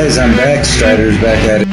guys, I'm back. Strider's back at it.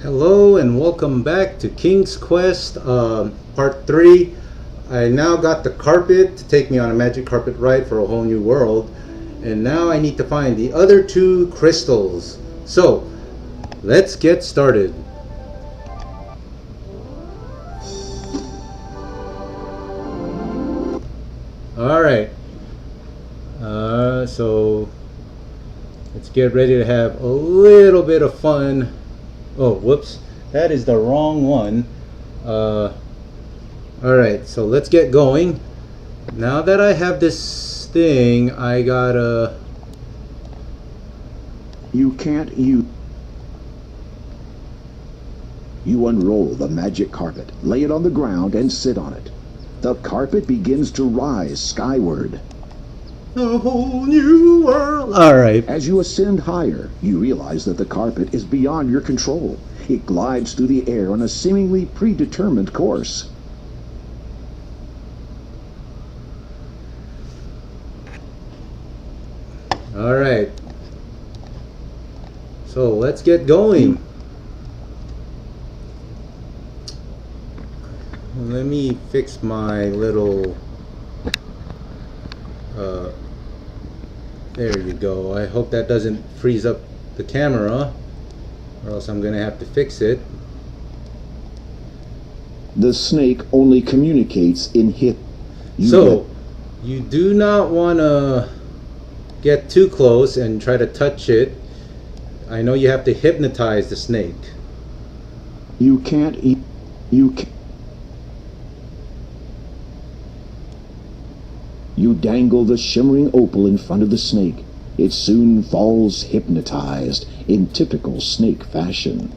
Hello and welcome back to King's Quest Part 3. I now got the carpet to take me on a magic carpet ride for a whole new world, and now I need to find the other two crystals. So let's get started. Alright, so let's get ready to have a little bit of fun. Oh, whoops, that is the wrong one. Alright, so let's get going. Now that I have this thing, I gotta... You unroll the magic carpet, lay it on the ground, and sit on it. The carpet begins to rise skyward. A whole new world. Alright. As you ascend higher, you realize that the carpet is beyond your control. It glides through the air on a seemingly predetermined course. Alright. So let's get going. Let me fix my little... there you go. I hope that doesn't freeze up the camera, or else I'm gonna have to fix it. The snake only communicates in hit. So, you do not want to get too close and try to touch it. I know you have to hypnotize the snake. You can't eat. You dangle the shimmering opal in front of the snake. It soon falls hypnotized in typical snake fashion.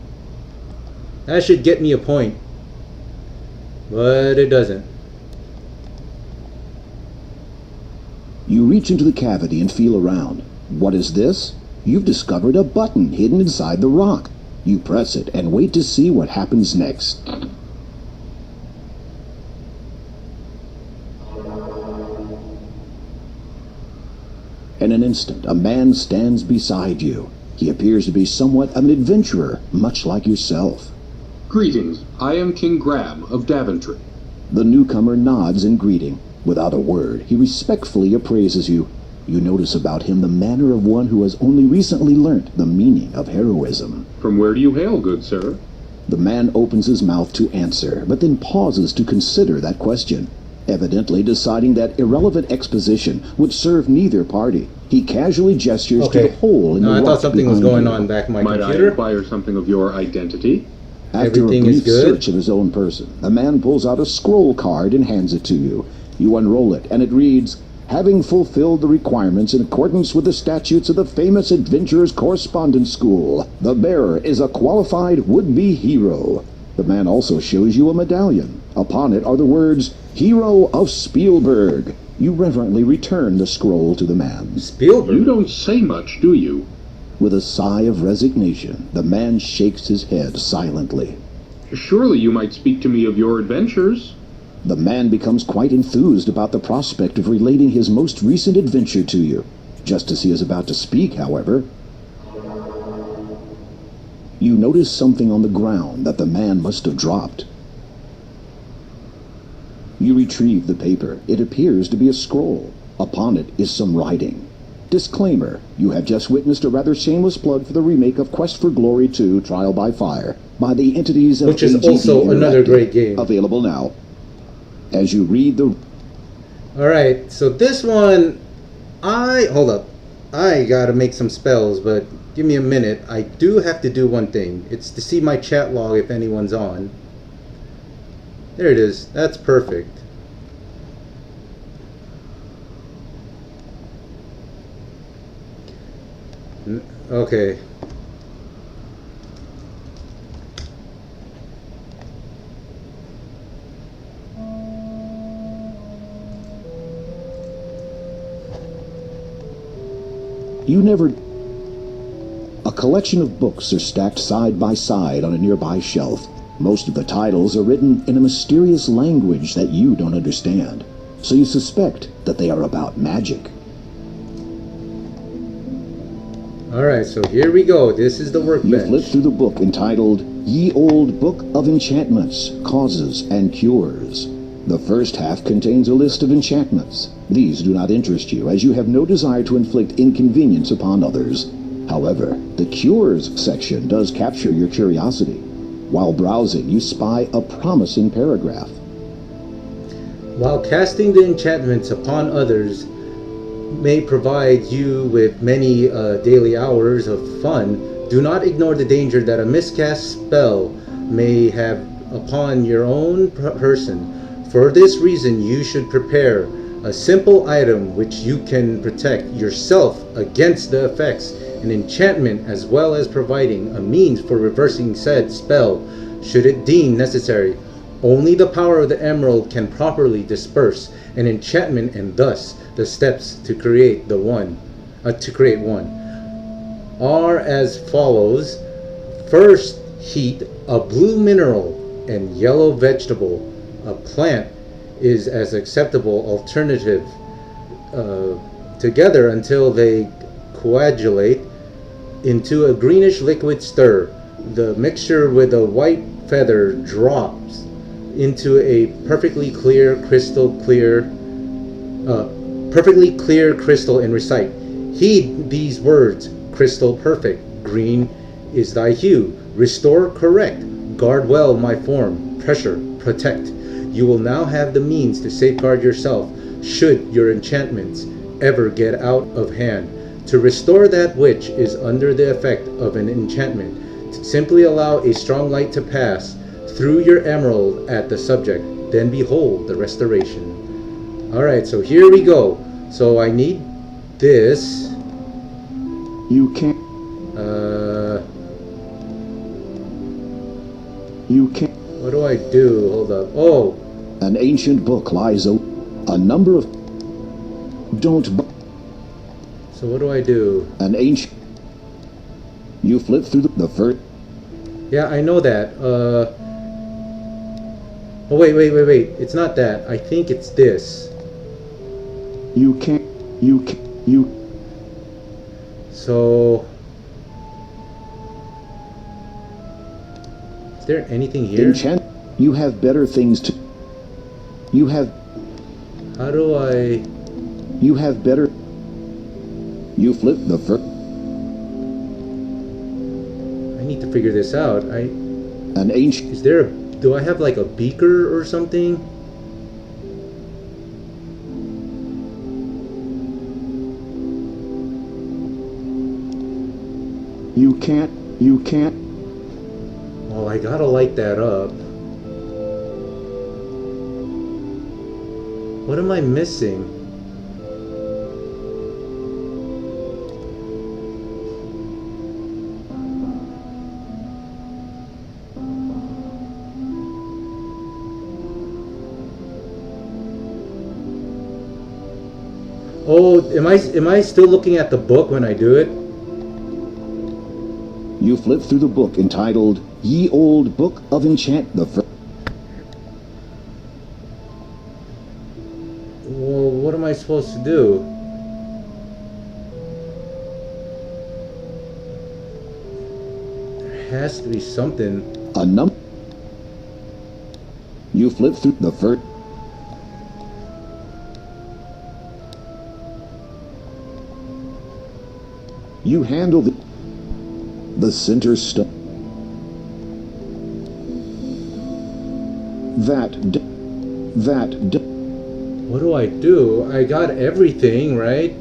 That should get me a point, but it doesn't. You reach into the cavity and feel around. What is this? You've discovered a button hidden inside the rock. You press it and wait to see what happens next. In an instant, a man stands beside you. He appears to be somewhat of an adventurer, much like yourself. Greetings, I am King Grab of Daventry. The newcomer nods in greeting. Without a word, he respectfully appraises you. You notice about him the manner of one who has only recently learnt the meaning of heroism. From where do you hail, good sir? The man opens his mouth to answer, but then pauses to consider that question. Evidently deciding that irrelevant exposition would serve neither party. He casually gestures to the hole in the rock. I thought something was going on back in my computer. Might I inquire something of your identity? After a brief search of his own person, the man pulls out a scroll card and hands it to you. You unroll it, and it reads, "Having fulfilled the requirements in accordance with the statutes of the famous Adventurers Correspondence School, the bearer is a qualified would-be hero." The man also shows you a medallion. Upon it are the words, "Hero of Spielberg." You reverently return the scroll to the man. Spielberg? You don't say much, do you? With a sigh of resignation, the man shakes his head silently. Surely you might speak to me of your adventures. The man becomes quite enthused about the prospect of relating his most recent adventure to you. Just as he is about to speak, however, you notice something on the ground that the man must have dropped. You retrieve the paper. It appears to be a scroll. Upon it is some writing. Disclaimer: you have just witnessed a rather shameless plug for the remake of Quest for Glory 2 Trial by Fire by the entities of which is AGE also another Interactive. great game. Available now. As you read the... Alright, so this one, hold up. I gotta make some spells, but give me a minute. I do have to do one thing. It's to see my chat log if anyone's on. There it is. That's perfect. Okay. You never... A collection of books are stacked side by side on a nearby shelf. Most of the titles are written in a mysterious language that you don't understand, so you suspect that they are about magic. Alright, so here we go. This is the You workbench. flip through the book entitled Ye Old Book of Enchantments, Causes, and Cures. The first half contains a list of enchantments. These do not interest you, as you have no desire to inflict inconvenience upon others. However, the Cures section does capture your curiosity. While browsing, you spy a promising paragraph. While casting the enchantments upon others may provide you with many daily hours of fun, do not ignore the danger that a miscast spell may have upon your own person. For this reason, you should prepare a simple item which you can protect yourself against the effects, an enchantment, as well as providing a means for reversing said spell should it deem necessary. Only the power of the emerald can properly disperse an enchantment, and thus the steps to create one are as follows. First, heat a blue mineral and yellow vegetable. A plant is as acceptable alternative together until they coagulate into a greenish liquid. Stir the mixture with a white feather drops into a perfectly clear crystal and recite. Heed these words: crystal perfect, green is thy hue, restore correct, guard well my form, pressure, protect. You will now have the means to safeguard yourself should your enchantments ever get out of hand. To restore that which is under the effect of an enchantment, simply allow a strong light to pass through your emerald at the subject, then behold the restoration. Alright, so here we go. So I need this. You can't... You can't... What do I do? Hold up. Oh! An ancient book lies open. A number of... Don't... So what do I do? An ancient... You flip through the first... Yeah, I know that. Oh, wait. It's not that. I think it's this. You can't... You... So... Is there anything here? Enchant... You have better things to... You have... How do I... You have better... You flip the first... I need to figure this out. An ancient... Is there a... Do I have like a beaker or something? You can't... Oh, I gotta light that up. What am I missing? Oh, am I still looking at the book when I do it? You flip through the book entitled Ye Old Book of Enchant... The first... Well, what am I supposed to do? There has to be something. A number... You flip through the first... You handle the center stone. What do I do? I got everything, right?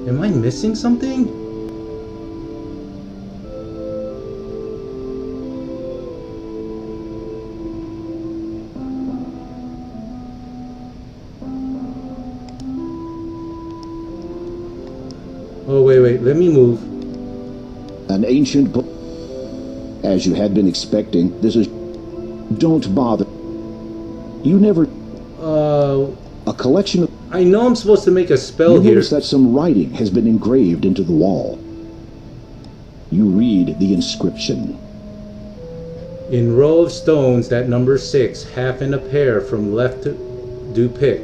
Am I missing something? Oh, wait, let me move. An ancient book. As you had been expecting, this is... Don't bother. You never... A collection of... I know I'm supposed to make a spell You here. notice that some writing has been engraved into the wall. You read the inscription. In row of stones that number 6, half in a pair from left do pick.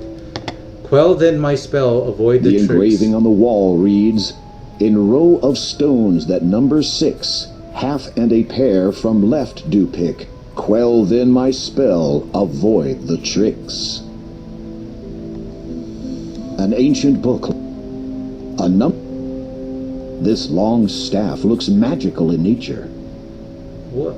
Quell then my spell, avoid the The tricks. engraving on the wall reads, in row of stones that number 6, half and a pair from left do pick. Quell then my spell, avoid the tricks. An ancient book. This long staff looks magical in nature. What?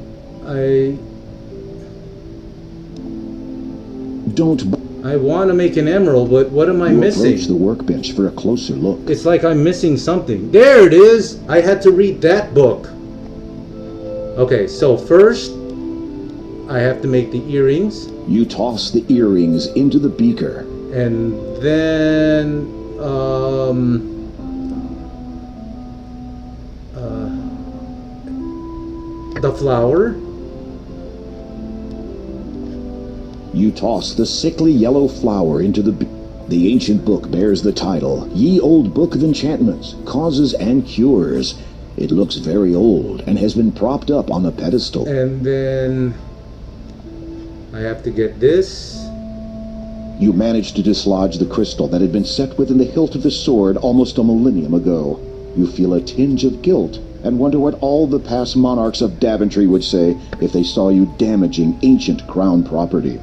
I want to make an emerald, but what am I You missing? approach the workbench for a closer look. It's like I'm missing something. There it is! I had to read that book. Okay, so first, I have to make the earrings. You toss the earrings into the beaker. And then, the flower. You toss the sickly yellow flower into the ancient book bears the title, Ye Old Book of Enchantments, Causes and Cures. It looks very old and has been propped up on a pedestal. And then I have to get this. You manage to dislodge the crystal that had been set within the hilt of the sword almost a millennium ago. You feel a tinge of guilt and wonder what all the past monarchs of Daventry would say if they saw you damaging ancient crown property.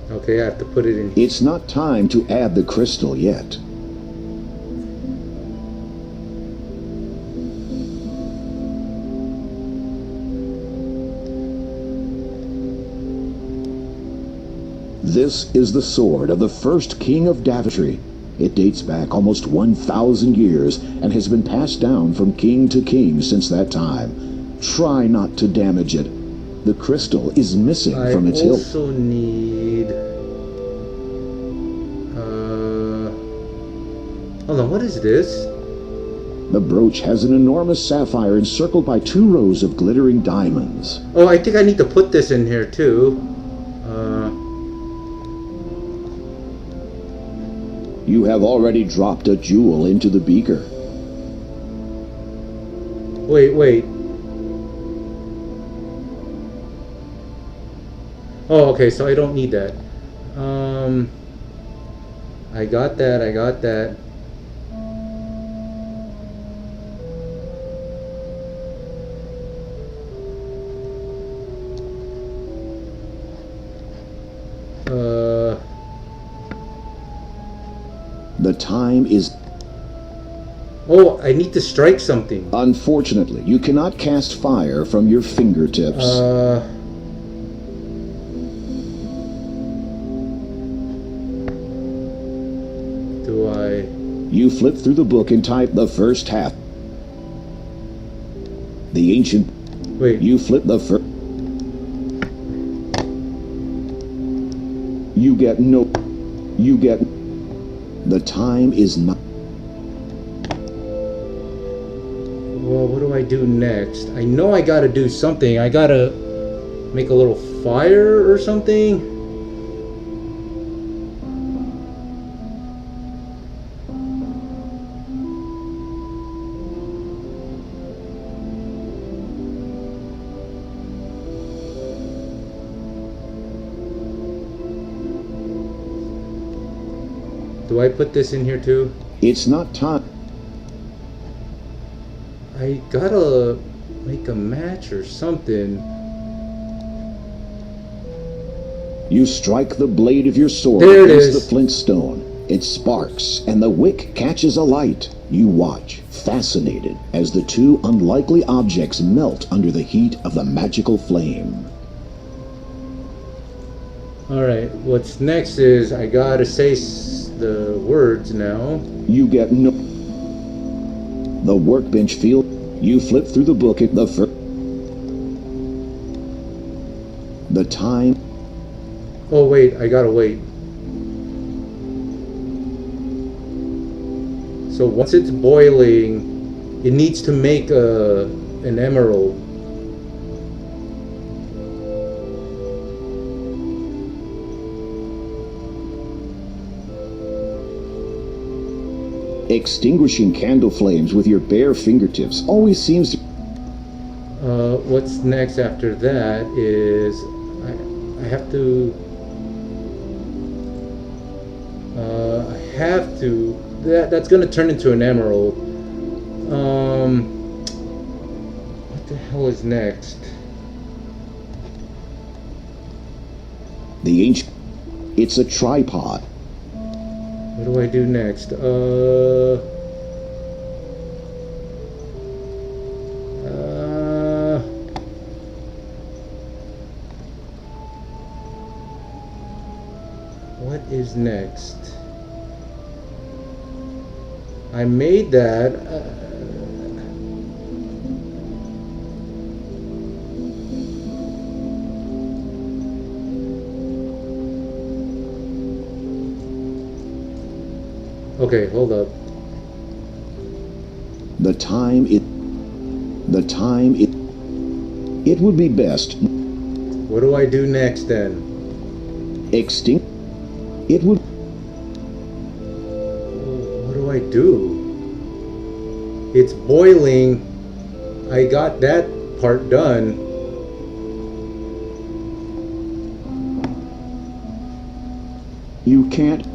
Okay, I have to put it in. It's not time to add the crystal yet. This is the sword of the first king of Daventry. It dates back almost 1,000 years and has been passed down from king to king since that time. Try not to damage it. The crystal is missing from its I hilt. also need... hold on, what is this? The brooch has an enormous sapphire encircled by 2 rows of glittering diamonds. Oh, I think I need to put this in here too. You have already dropped a jewel into the beaker. Wait. Oh, okay, so I don't need that. I got that. The time is... Oh, I need to strike something. Unfortunately, you cannot cast fire from your fingertips. Do I... You flip through the book and type the first half. The ancient... Wait. You flip the first... You get no... You get... The time is not... Well, what do I do next? I know I gotta do something. I gotta make a little fire or something. Do I put this in here too? It's not time. I gotta make a match or something. You strike the blade of your sword There it against is. the flint stone. It sparks, and the wick catches alight. You watch, fascinated, as the two unlikely objects melt under the heat of the magical flame. Alright, what's next is I gotta say the words now. You get no... The workbench field. You flip through the book at the The time... Oh wait, I gotta wait. So once it's boiling, it needs to make an emerald. Extinguishing candle flames with your bare fingertips always seems to... What's next after that is I have to that's gonna turn into an emerald. What the hell is next? The ancient... It's a tripod. What do I do next? What is next? I made that. Okay, hold up. The time it... It would be best... What do I do next then? Extinct... It would... What do I do? It's boiling. I got that part done. You can't...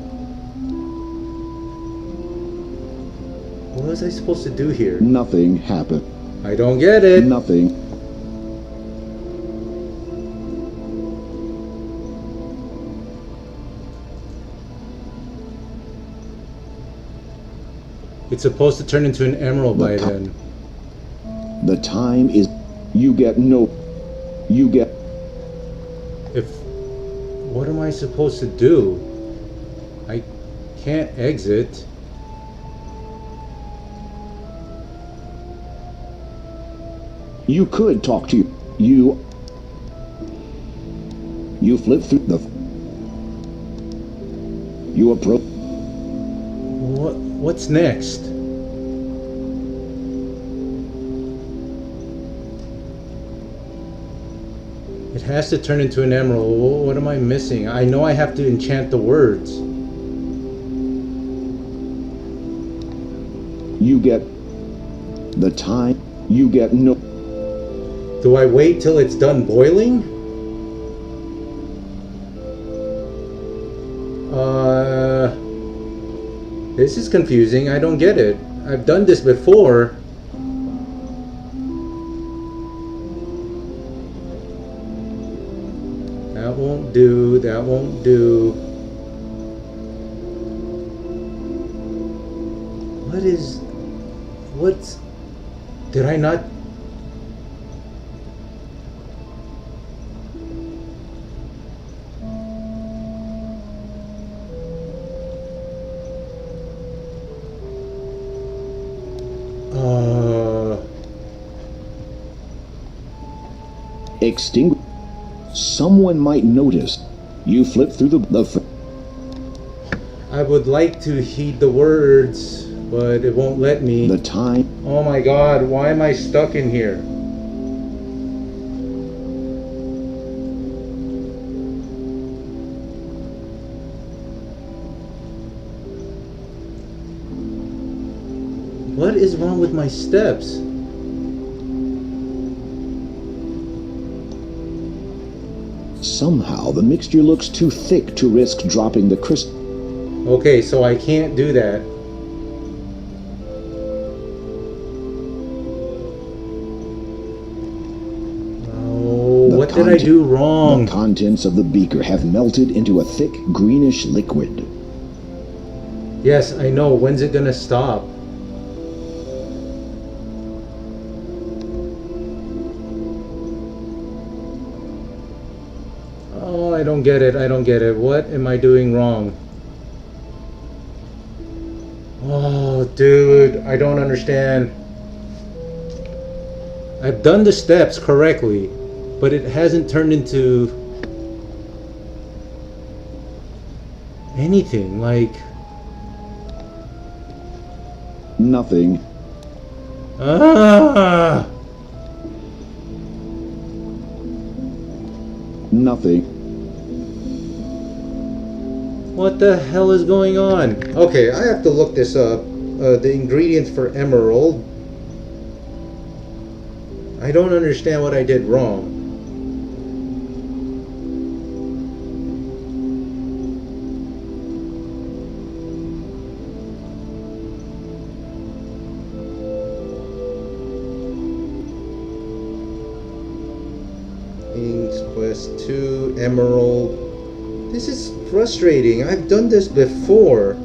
What was I supposed to do here? Nothing happened. I don't get it. Nothing. It's supposed to turn into an emerald by then. The time is... You get no... You get... If... What am I supposed to do? I can't exit. You could talk to you. You flip through the... You approach... What's next? It has to turn into an emerald. What am I missing? I know I have to enchant the words. You get... The time... You get no... Do I wait till it's done boiling? This is confusing. I don't get it. I've done this before. That won't do. That won't do. What's... Did I not... Extinguish... Someone might notice. You flip through the... I would like to heed the words, but it won't let me. The time... Oh my god, why am I stuck in here? What is wrong with my steps? Somehow the mixture looks too thick to risk dropping the crystal. Okay, so I can't do that. Oh, what What did I do wrong? The contents of the beaker have melted into a thick greenish liquid. Yes, I know. When's it gonna stop? Oh, I don't get it. I don't get it. What am I doing wrong? Oh, dude, I don't understand. I've done the steps correctly, but it hasn't turned into anything. Like, Nothing. ah, Nothing. what the hell is going on? Okay, I have to look this up. The ingredients for emerald. I don't understand what I did wrong. King's Quest 2, Emerald. This is frustrating. I've done this before.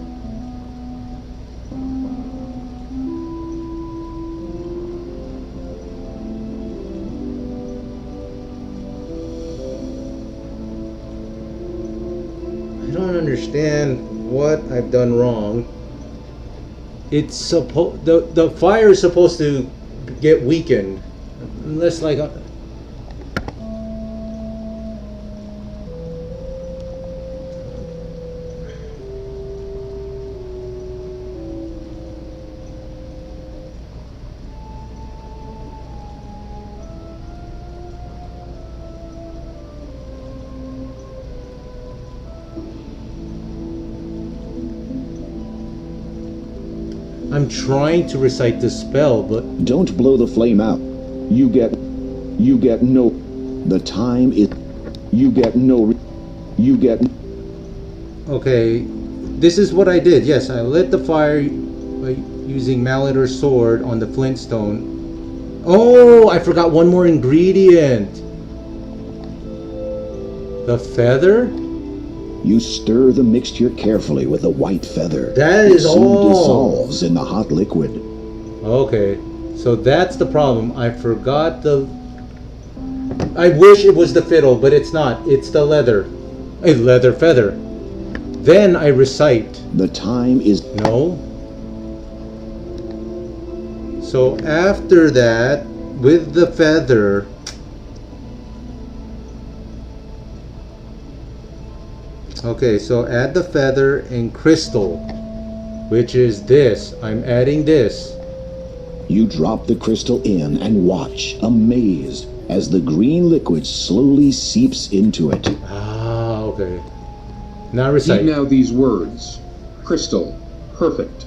I don't understand what I've done wrong. It's the fire is supposed to get weakened. Unless like I'm trying to recite the spell, but Don't blow the flame out. You get no. The time is. You get no. You get. okay, this is what I did. Yes, I lit the fire by using mallet or sword on the flintstone. Oh, I forgot one more ingredient. The feather? You stir the mixture carefully with a white feather. That It is soon all. dissolves in the hot liquid. Okay, so that's the problem. I forgot the... I wish it was the fiddle, but it's not. It's the leather. A leather feather. Then I recite. The time is. No. So after that, with the feather... Okay, so add the feather and crystal, which is this. I'm adding this. You drop the crystal in and watch, amazed, as the green liquid slowly seeps into it. Ah, okay. Now Heed recite. now these words. Crystal, perfect.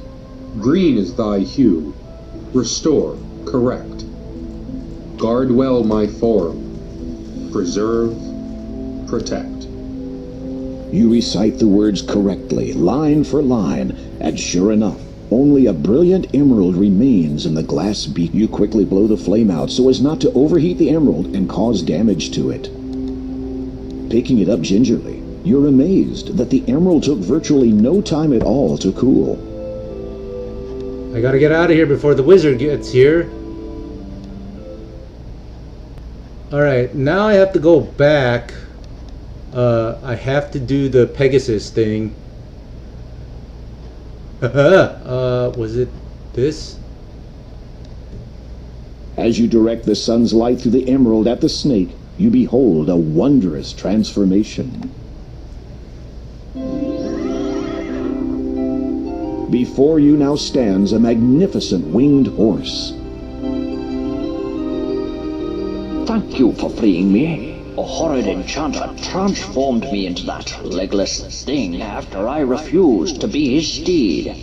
Green is thy hue. Restore, correct. Guard well my form. Preserve, protect. You recite the words correctly, line for line, and sure enough, only a brilliant emerald remains in the glass beak. You quickly blow the flame out so as not to overheat the emerald and cause damage to it. Picking it up gingerly, you're amazed that the emerald took virtually no time at all to cool. I gotta get out of here before the wizard gets here. Alright, now I have to go back. I have to do the Pegasus thing. Was it this? As you direct the sun's light through the emerald at the snake, you behold a wondrous transformation. Before you now stands a magnificent winged horse. Thank you for freeing me. A horrid enchanter transformed me into that legless thing after I refused to be his steed.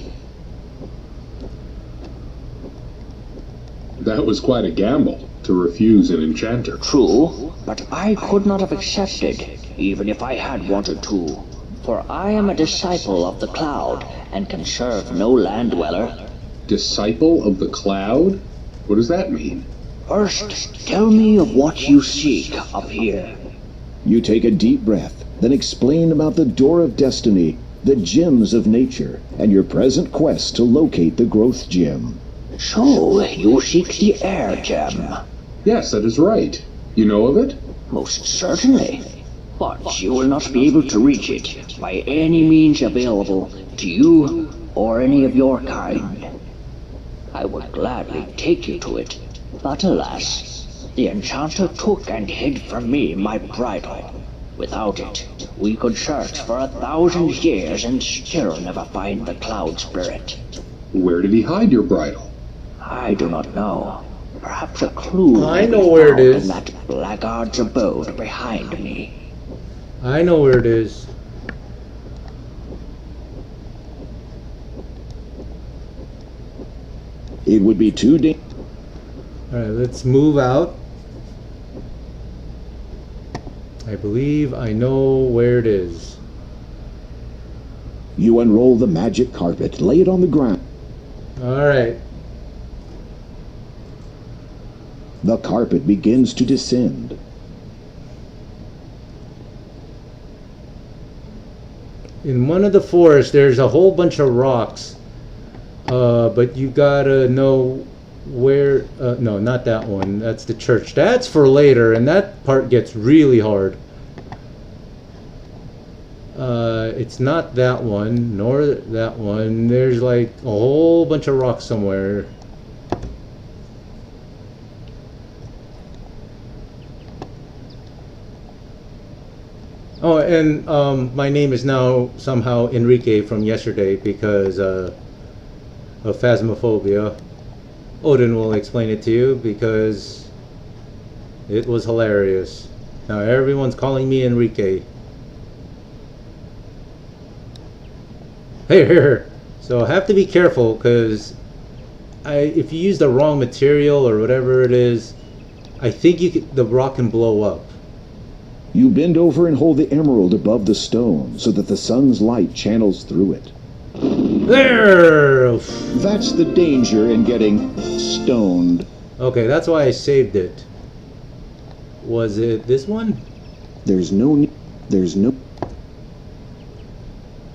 That was quite a gamble, to refuse an enchanter. True, but I could not have accepted, even if I had wanted to. For I am a disciple of the cloud, and can serve no land dweller. Disciple of the cloud? What does that mean? First, tell me of what you seek up here. You take a deep breath, then explain about the Door of Destiny, the gems of nature, and your present quest to locate the growth gem. So, you seek the air gem? Yes, that is right. You know of it? Most certainly. But you will not be able to reach it by any means available to you or any of your kind. I would gladly take you to it, but alas, the enchanter took and hid from me my bridle. Without it, we could search for 1,000 years and still never find the cloud spirit. Where did he hide your bridle? I do not know. Perhaps a clue I may be know where it found is. in that blackguard's abode behind me. I know where it is. It would be too dangerous. Alright, let's move out. I believe I know where it is. You unroll the magic carpet, lay it on the ground. Alright. The carpet begins to descend. In one of the forests, there's a whole bunch of rocks. But you gotta know where... no, not that one. That's the church. That's for later, and that part gets really hard. It's not that one, nor that one. There's like a whole bunch of rocks somewhere. Oh, and my name is now somehow Enrique from yesterday because of Phasmophobia. Odin will explain it to you because it was hilarious. Now everyone's calling me Enrique. Here. So I have to be careful because if you use the wrong material or whatever it is, I think the rock can blow up. You bend over and hold the emerald above the stone so that the sun's light channels through it. There! That's the danger in getting stoned. Okay, that's why I saved it. Was it this one? There's no...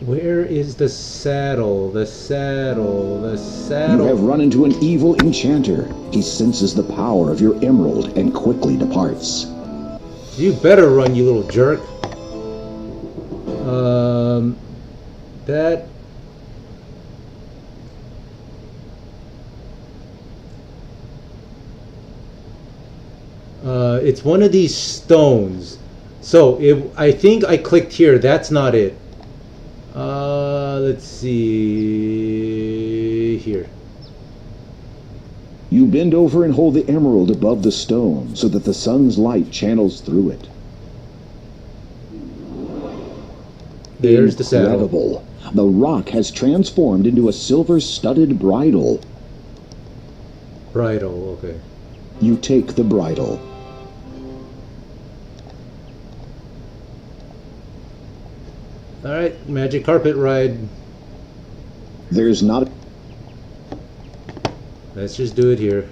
Where is the saddle? The saddle. You have run into an evil enchanter. He senses the power of your emerald and quickly departs. You better run, you little jerk. That... it's one of these stones. So, I think I clicked here. That's not it. Let's see... Here. You bend over and hold the emerald above the stone so that the sun's light channels through it. There's the saddle. Incredible. The rock has transformed into a silver-studded bridle. Bridle, okay. You take the bridle. Alright, magic carpet ride. There's not... Let's just do it here.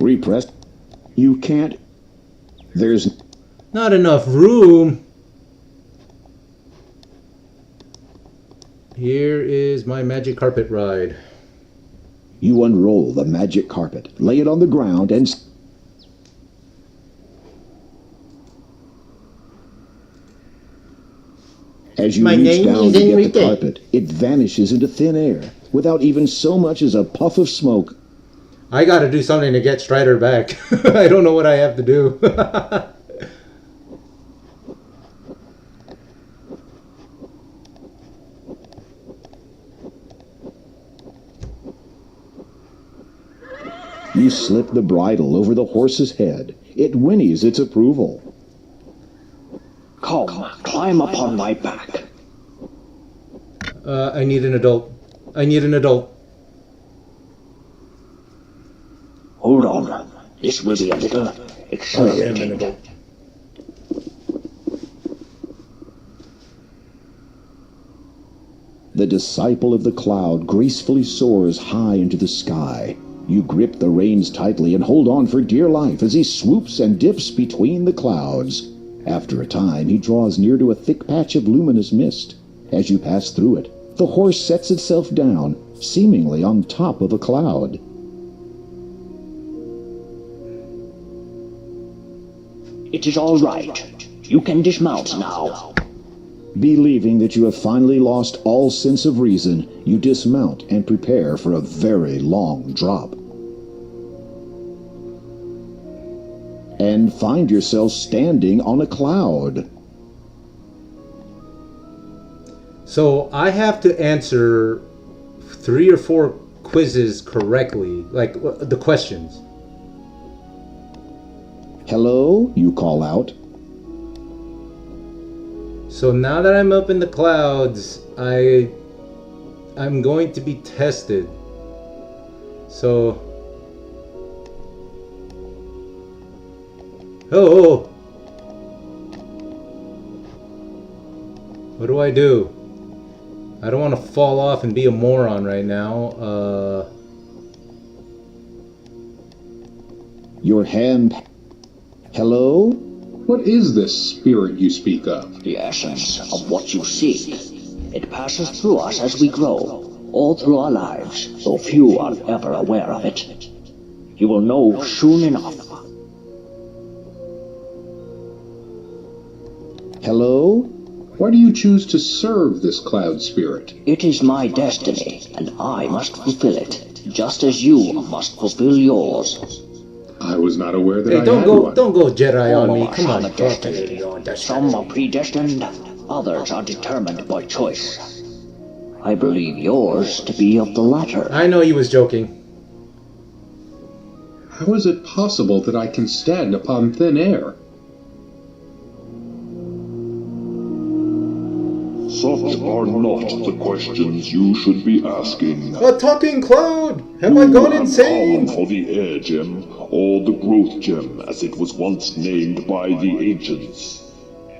Repress. You can't... There's... Not enough room. Here is my magic carpet ride. You unroll the magic carpet, lay it on the ground, and... As you My reach name down is to get the Enrique. carpet, it vanishes into thin air, without even so much as a puff of smoke. I gotta do something to get Strider back. I don't know what I have to do. You slip the bridle over the horse's head. It whinnies its approval. Come, climb upon my back. I need an adult. I need an adult. Hold on. This will be a little exhilarating. The disciple of the cloud gracefully soars high into the sky. You grip the reins tightly and hold on for dear life as he swoops and dips between the clouds. After a time, he draws near to a thick patch of luminous mist. As you pass through it, the horse sets itself down, seemingly on top of a cloud. It is all right. You can dismount now. Believing that you have finally lost all sense of reason, you dismount and prepare for a very long drop. And find yourself standing on a cloud. So I have to answer 3 or 4 quizzes correctly, like the questions. Hello, you call out. So now that I'm up in the clouds, I'm going to be tested. So oh. What do I do? I don't want to fall off and be a moron right now. Your hand. Hello? What is this spirit you speak of? The essence of what you seek. It passes through us as we grow, all through our lives, though few are ever aware of it. You will know soon enough. Hello? Why do you choose to serve this cloud spirit? It is my destiny, and I must fulfill it, just as you must fulfill yours. I was not aware that Hey, I don't had go, one. don't go Jedi on All me. of us Come on. have a destiny. Some are predestined, others are determined by choice. I believe yours to be of the latter. I know he was joking. How is it possible that I can stand upon thin air? Such are not the questions you should be asking. A talking cloud! Have I gone You have insane? come for the air gem, or the growth gem, as it was once named by the ancients.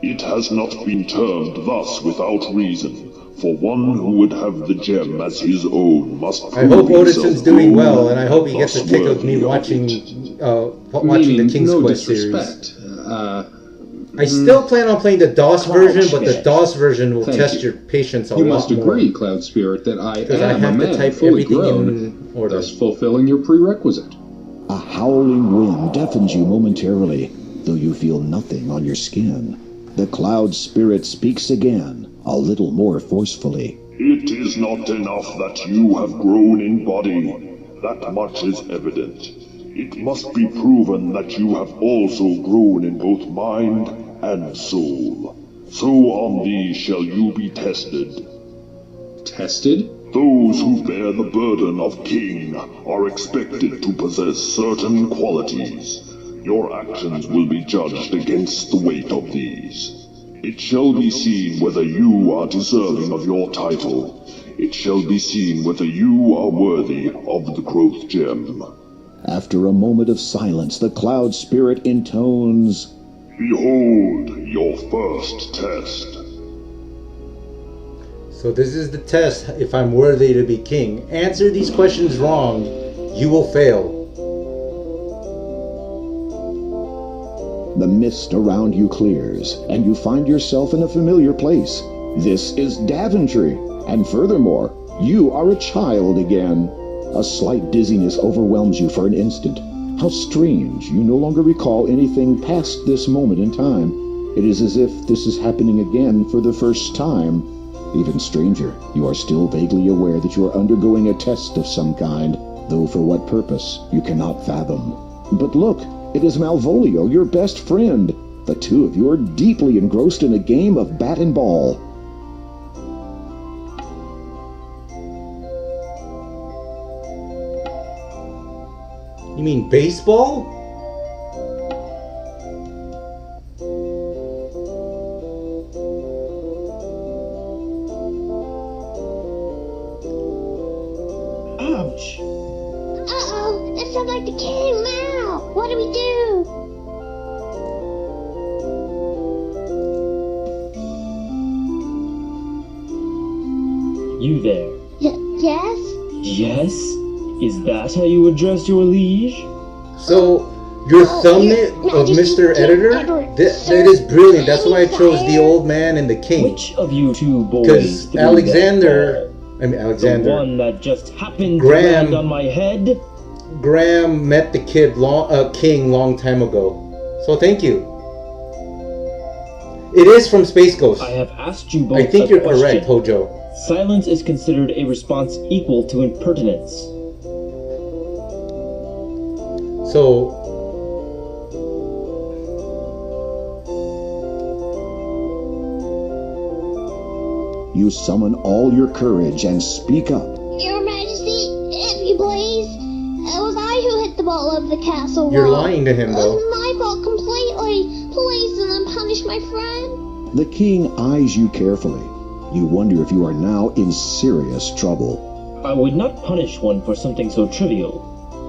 It has not been termed thus without reason, for one who would have the gem as his own must I prove hope himself Odison's doing well, own and I hope he gets a kick of me trustworthy watching it. watching the Meaning, King's no Quest series. disrespect. I still plan on playing the DOS version, but the Spirit. DOS version will Thank test you. your patience a You lot must more. agree, Cloud Spirit, that I Because I am a have to man type fully everything grown, in order. thus fulfilling your prerequisite. A howling wind deafens you momentarily, though you feel nothing on your skin. The cloud spirit speaks again, a little more forcefully. It is not enough that you have grown in body. That much is evident. It must be proven that you have also grown in both mind and soul. So on these shall you be tested. Tested? Those who bear the burden of king are expected to possess certain qualities. Your actions will be judged against the weight of these. It shall be seen whether you are deserving of your title. It shall be seen whether you are worthy of the growth gem. After a moment of silence, the cloud spirit intones, Behold your first test. So this is the test if I'm worthy to be king. Answer these questions wrong, you will fail. The mist around you clears, and you find yourself in a familiar place. This is Daventry, and furthermore, you are a child again. A slight dizziness overwhelms you for an instant. How strange, you no longer recall anything past this moment in time. It is as if this is happening again for the first time. Even stranger, you are still vaguely aware that you are undergoing a test of some kind, though for what purpose, you cannot fathom. But look, it is Malvolio, your best friend. The two of you are deeply engrossed in a game of bat and ball. You mean baseball? Ouch! Uh-oh, that sounds like the king now. What do we do? You there. Yes? Yes? Is that how you address your liege? So, your thumbnail of Mr. Editor? That is brilliant. That's why I chose the old man and the king. Which of you two boys? Because threw Alexander, that ball? I mean Alexander, The one that just happened Graham- to land on my head? Graham met the king long time ago. So thank you. It is from Space Ghost. I have asked you both I think a you're question. correct, Hojo. Silence is considered a response equal to impertinence. So, You summon all your courage and speak up. Your Majesty, if you please, it was I who hit the ball over the castle you're wall. lying to him It though. was my fault completely. Please do not punish my friend. The king eyes you carefully. You wonder if you are now in serious trouble. I would not punish one for something so trivial.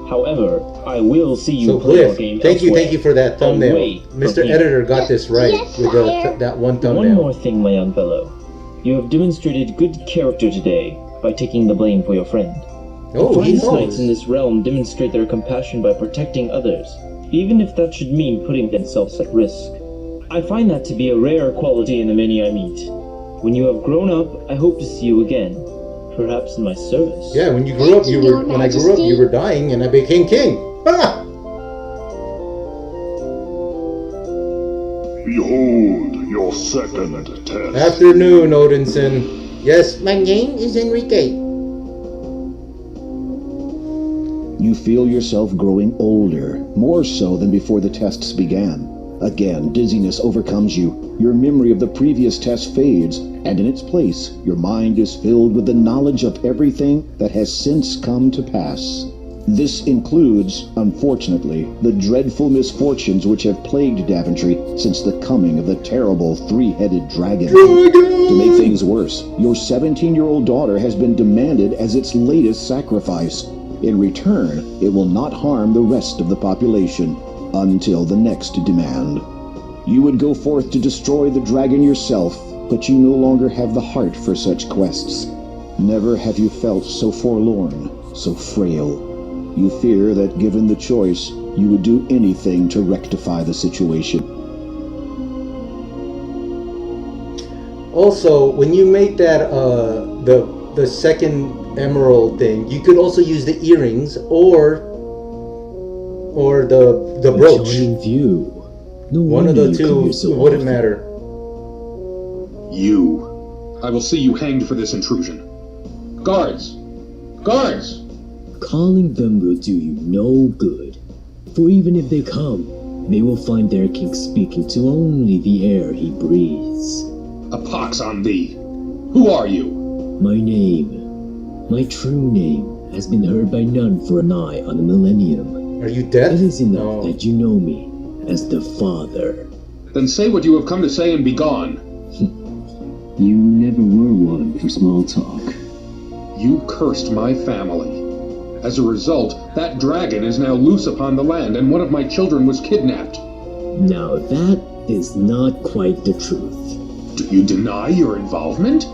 However, I will see you So play your Cliff, game thank you elsewhere. for that thumbnail. Away from Mr. here. Editor got this right Yes, with sire. that one One thumbnail. more thing, my young fellow. You have demonstrated good character today by taking the blame for your friend. Oh, The he finest knights in knows. this realm demonstrate their compassion by protecting others, even if that should mean putting themselves at risk. I find that to be a rare quality in the many I meet. When you have grown up, I hope to see you again, perhaps in my service. Yeah, when you grew up, Thank you, Your when I grew up, you Majesty. were dying, and I became king. Ah! Behold your second test. Afternoon, Odinson. Yes, my name is Enrique. You feel yourself growing older, more so than before the tests began. Again, dizziness overcomes you. Your memory of the previous test fades, and in its place, your mind is filled with the knowledge of everything that has since come to pass. This includes, unfortunately, the dreadful misfortunes which have plagued Daventry since the coming of the terrible three-headed dragon. To make things worse, your 17-year-old daughter has been demanded as its latest sacrifice. In return, it will not harm the rest of the population until the next demand. You would go forth to destroy the dragon yourself, but you no longer have the heart for such quests. Never have you felt so forlorn, so frail. You fear that given the choice, you would do anything to rectify the situation. Also, when you made that the second emerald thing, you could also use the earrings or the brooch. Charming view. No One of wonder the you come two here so wouldn't often. matter. You. I will see you hanged for this intrusion. Guards! Guards! Calling them will do you no good. For even if they come, they will find their king speaking to only the air he breathes. A pox on thee! Who are you? My name, my true name, has been heard by none for nigh on a millennium. Are you deaf? It is enough No. that you know me as the Father. Then say what you have come to say and be gone. You never were one for small talk. You cursed my family. As a result, that dragon is now loose upon the land, and one of my children was kidnapped. Now that is not quite the truth. Do you deny your involvement?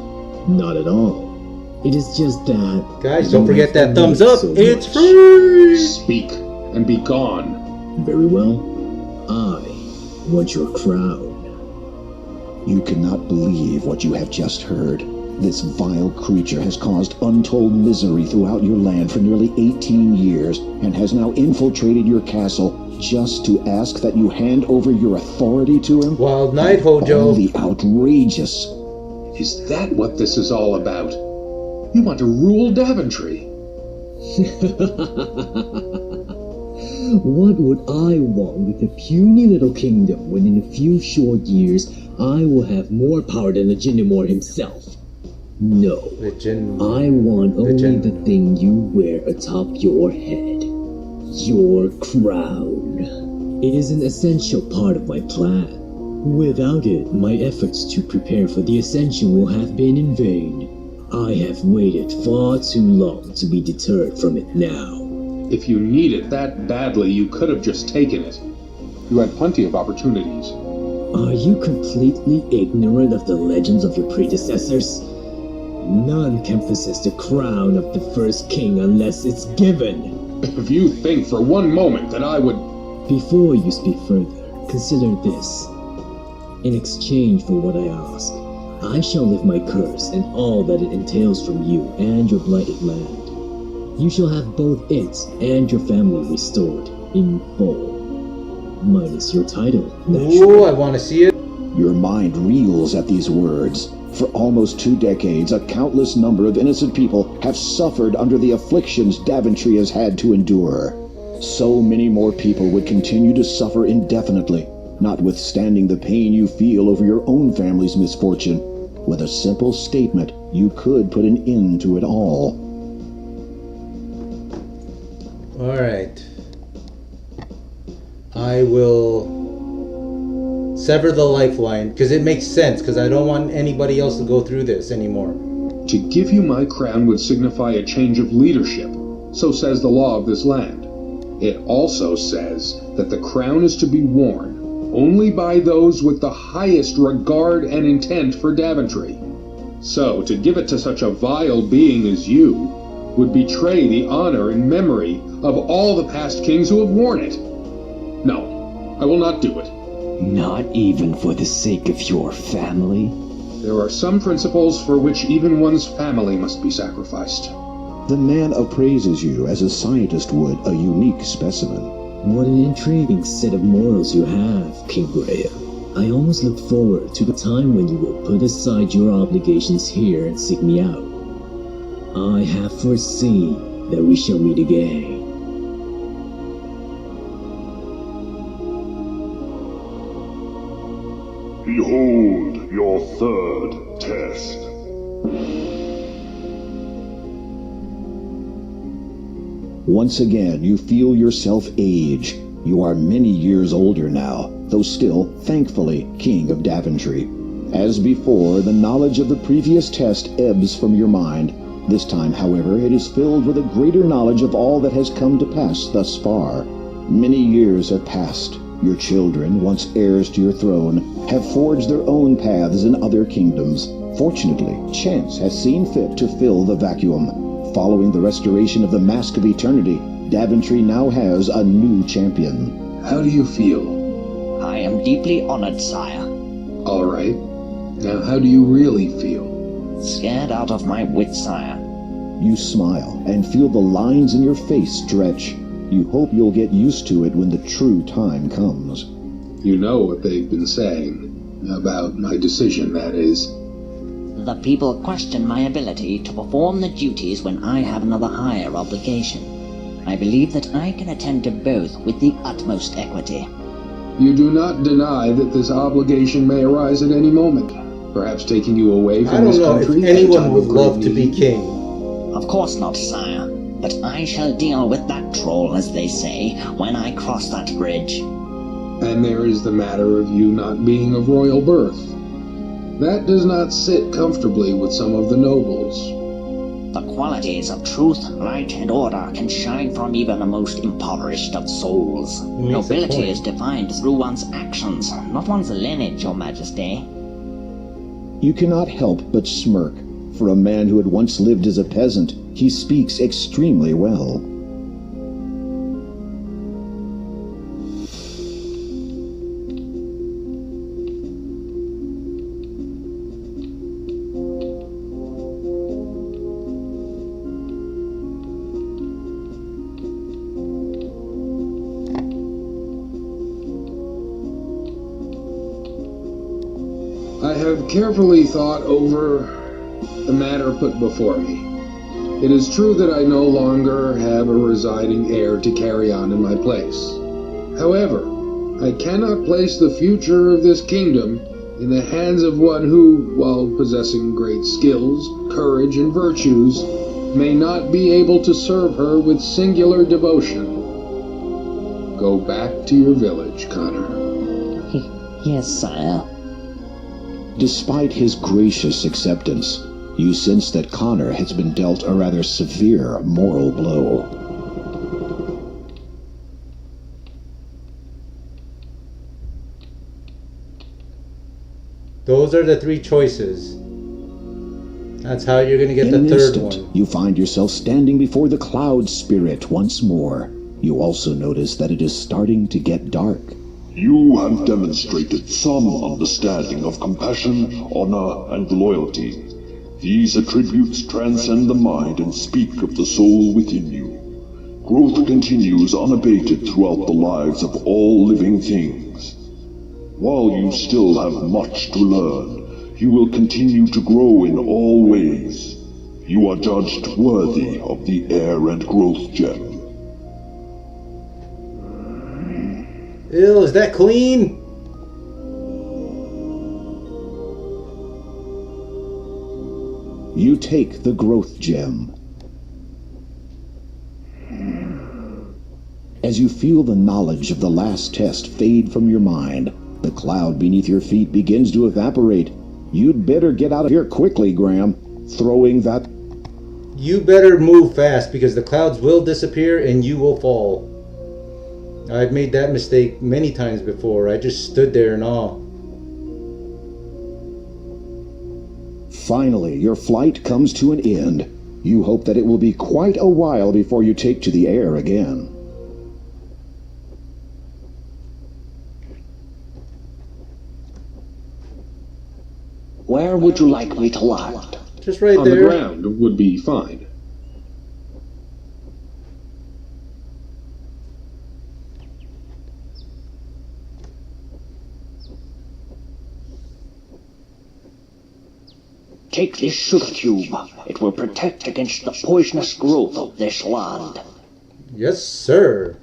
Not at all. It is just that... Guys, you don't forget that have thumbs known up. so It's much. free. Speak and be gone. Very well. I want your crown. You cannot believe what you have just heard. This vile creature has caused untold misery throughout your land for nearly 18 years and has now infiltrated your castle just to ask that you hand over your authority to him? Wild Night, Hojo. Only outrageous. Is that what this is all about? You want to rule Daventry? What would I want with a puny little kingdom when in a few short years I will have more power than the Jinimore himself? No. The Jin. I want only Jin- the thing you wear atop your head. Your crown. It is an essential part of my plan. Without it, my efforts to prepare for the ascension will have been in vain. I have waited far too long to be deterred from it now. If you need it that badly, you could have just taken it. You had plenty of opportunities. Are you completely ignorant of the legends of your predecessors? None can possess the crown of the first king unless it's given. If you think for one moment that I would... Before you speak further, consider this. In exchange for what I ask, I shall lift my curse and all that it entails from you and your blighted land. You shall have both it and your family restored in full. Minus your title, naturally. Ooh, I want to see it. Your mind reels at these words. For almost 2 decades, a countless number of innocent people have suffered under the afflictions Daventry has had to endure. So many more people would continue to suffer indefinitely, notwithstanding the pain you feel over your own family's misfortune. With a simple statement, you could put an end to it all. Alright. I will sever the lifeline, because it makes sense, because I don't want anybody else to go through this anymore. To give you my crown would signify a change of leadership, so says the law of this land. It also says that the crown is to be worn only by those with the highest regard and intent for Daventry. So, to give it to such a vile being as you would betray the honor and memory of all the past kings who have worn it. No, I will not do it. Not even for the sake of your family? There are some principles for which even one's family must be sacrificed. The man appraises you as a scientist would a unique specimen. What an intriguing set of morals you have, King Graham. I almost look forward to the time when you will put aside your obligations here and seek me out. I have foreseen that we shall meet again. Behold your third test. Once again, you feel yourself age. You are many years older now, though still, thankfully, King of Daventry. As before, the knowledge of the previous test ebbs from your mind. This time, however, it is filled with a greater knowledge of all that has come to pass thus far. Many years have passed. Your children, once heirs to your throne, have forged their own paths in other kingdoms. Fortunately, chance has seen fit to fill the vacuum. Following the restoration of the Mask of Eternity, Daventry now has a new champion. How do you feel? I am deeply honored, sire. All right. Now, how do you really feel? Scared out of my wits, sire. You smile and feel the lines in your face stretch. You hope you'll get used to it when the true time comes. You know what they've been saying about my decision, that is. The people question my ability to perform the duties when I have another higher obligation. I believe that I can attend to both with the utmost equity. You do not deny that this obligation may arise at any moment, perhaps taking you away from this country. I don't know if anyone would love to be king. Of course not, sire. But I shall deal with that troll, as they say, when I cross that bridge. And there is the matter of you not being of royal birth. That does not sit comfortably with some of the nobles. The qualities of truth, light, and order can shine from even the most impoverished of souls. Nobility is defined through one's actions, not one's lineage, Your Majesty. You cannot help but smirk. For a man who had once lived as a peasant, he speaks extremely well. I have carefully thought over the matter put before me. It is true that I no longer have a residing heir to carry on in my place. However, I cannot place the future of this kingdom in the hands of one who, while possessing great skills, courage, and virtues, may not be able to serve her with singular devotion. Go back to your village, Connor. Yes, sire. Despite his gracious acceptance, you sense that Connor has been dealt a rather severe moral blow. Those are the three choices. That's how you're gonna get In the an third instant, one. you find yourself standing before the cloud spirit once more. You also notice that it is starting to get dark. You have demonstrated some understanding of compassion, honor, and loyalty. These attributes transcend the mind and speak of the soul within you. Growth continues unabated throughout the lives of all living things. While you still have much to learn, you will continue to grow in all ways. You are judged worthy of the Heir and Growth Gem. Ew, is that clean? You take the growth gem. As you feel the knowledge of the last test fade from your mind, the cloud beneath your feet begins to evaporate. You'd better get out of here quickly, Graham. Throwing that... You better move fast because the clouds will disappear and you will fall. I've made that mistake many times before. I just stood there in awe. Finally, your flight comes to an end. You hope that it will be quite a while before you take to the air again. Where would you like me to land? Just right On there. the ground would be fine. Take this sugar cube. It will protect against the poisonous growth of this land. Yes, sir.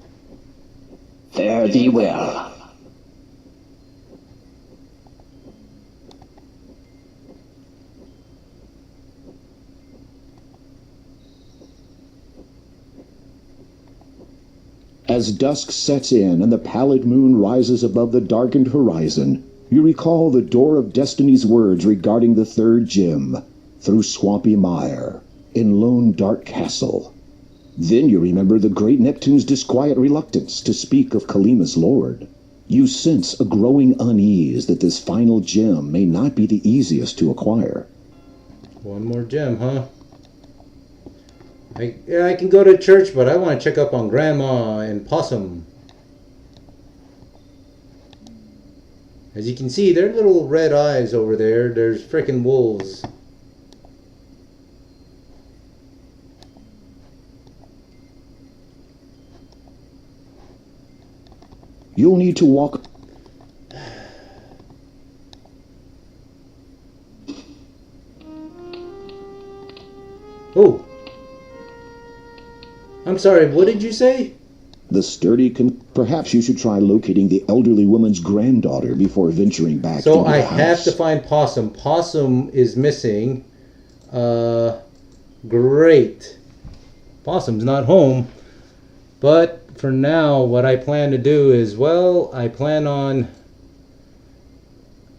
Fare thee well. As dusk sets in and the pallid moon rises above the darkened horizon, you recall the Door of Destiny's words regarding the third gem, through swampy mire, in lone dark castle. Then you remember the great Neptune's disquiet reluctance to speak of Kalima's lord. You sense a growing unease that this final gem may not be the easiest to acquire. One more gem, huh? I can go to church, but I want to check up on Grandma and Possum. As you can see, there are little red eyes over there. There's frickin' wolves. You'll need to walk... Oh! I'm sorry, what did you say? The sturdy perhaps you should try locating the elderly woman's granddaughter before venturing back So into I the house. have to find Possum. Possum is missing. Great. Possum's not home. But for now, what I plan to do is, well, I plan on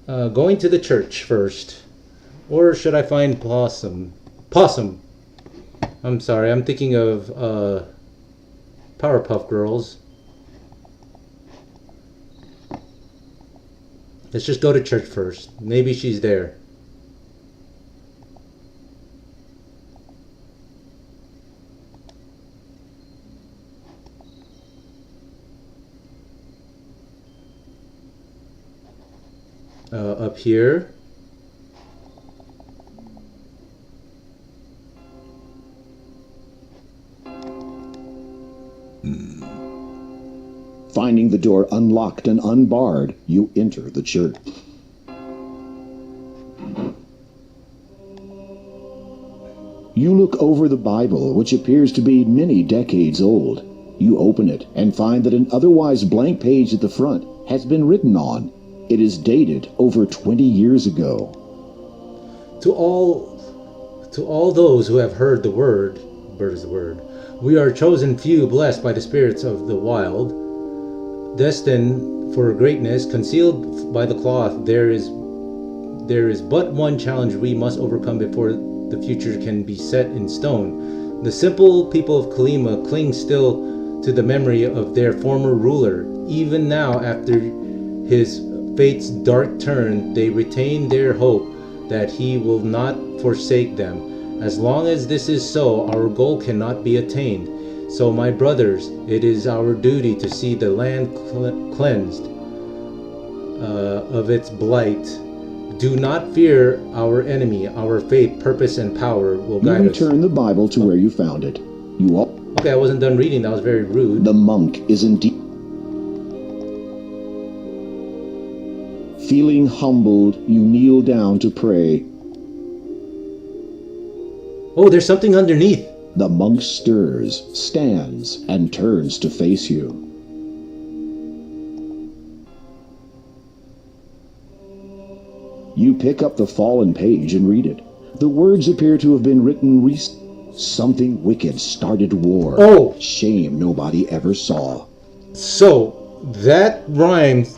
going to the church first. Or should I find Possum? Possum! I'm sorry, I'm thinking of Powerpuff Girls. Let's just go to church first. Maybe she's there. Up here. Finding the door unlocked and unbarred, you enter the church. You look over the Bible, which appears to be many decades old. You open it and find that an otherwise blank page at the front has been written on. It is dated over 20 years ago. To all those who have heard the word, bird is the word, we are chosen few, blessed by the spirits of the wild, destined for greatness, concealed by the cloth. There is but one challenge we must overcome before the future can be set in stone. The simple people of Kalima cling still to the memory of their former ruler. Even now, after his fate's dark turn, they retain their hope that he will not forsake them. As long as this is so, our goal cannot be attained. So, my brothers, it is our duty to see the land cleansed of its blight. Do not fear our enemy. Our faith, purpose, and power will You guide us. return the Bible to where you found it. You all... Okay, I wasn't done reading. That was very rude. The monk is indeed... Feeling humbled, you kneel down to pray. Oh, there's something underneath. The monk stirs, stands, and turns to face you. You pick up the fallen page and read it. The words appear to have been written Something wicked started war. Oh! Shame nobody ever saw. So, that rhymes.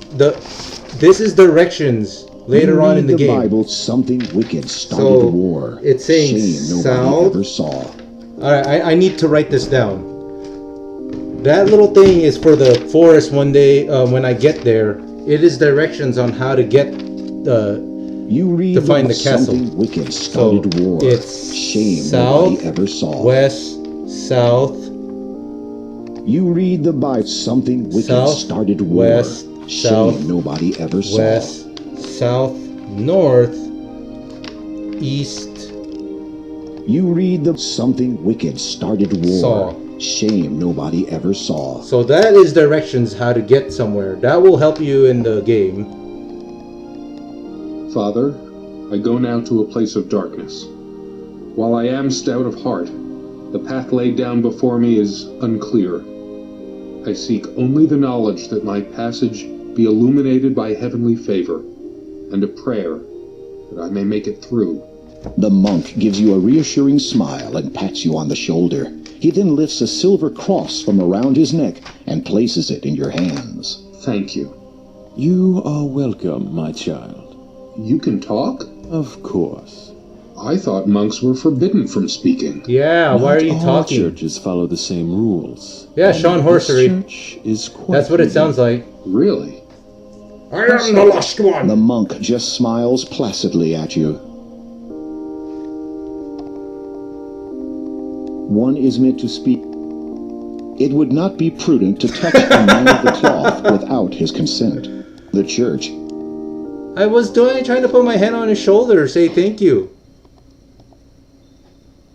This is directions later on in the game. Bible, something wicked started war. It's saying Shame nobody south. ever saw. Alright, I need to write this down. That little thing is for the forest one day when I get there. It is directions on how to get You read to find the castle. Something wicked started war. It's Shame south, nobody ever saw. west, south. You read the Bible. Something wicked South, started war. west, Shame south, nobody ever saw. West, south, north, east. You read the Something wicked started war. Saw. Shame nobody ever saw. So that is directions how to get somewhere. That will help you in the game. Father, I go now to a place of darkness. While I am stout of heart, the path laid down before me is unclear. I seek only the knowledge that my passage be illuminated by heavenly favor, and a prayer that I may make it through. The monk gives you a reassuring smile and pats you on the shoulder. He then lifts a silver cross from around his neck and places it in your hands. Thank you. You are welcome, my child. You can talk? Of course. I thought monks were forbidden from speaking. Yeah, why are you Not all talking? churches follow the same rules. Yeah, And Sean this Horsery. church is quite That's what it unique. sounds like. Really? I am the last one. The monk just smiles placidly at you. One is meant to speak. It would not be prudent to touch a man of the cloth without his consent. The church. I was trying to put my hand on his shoulder, say thank you.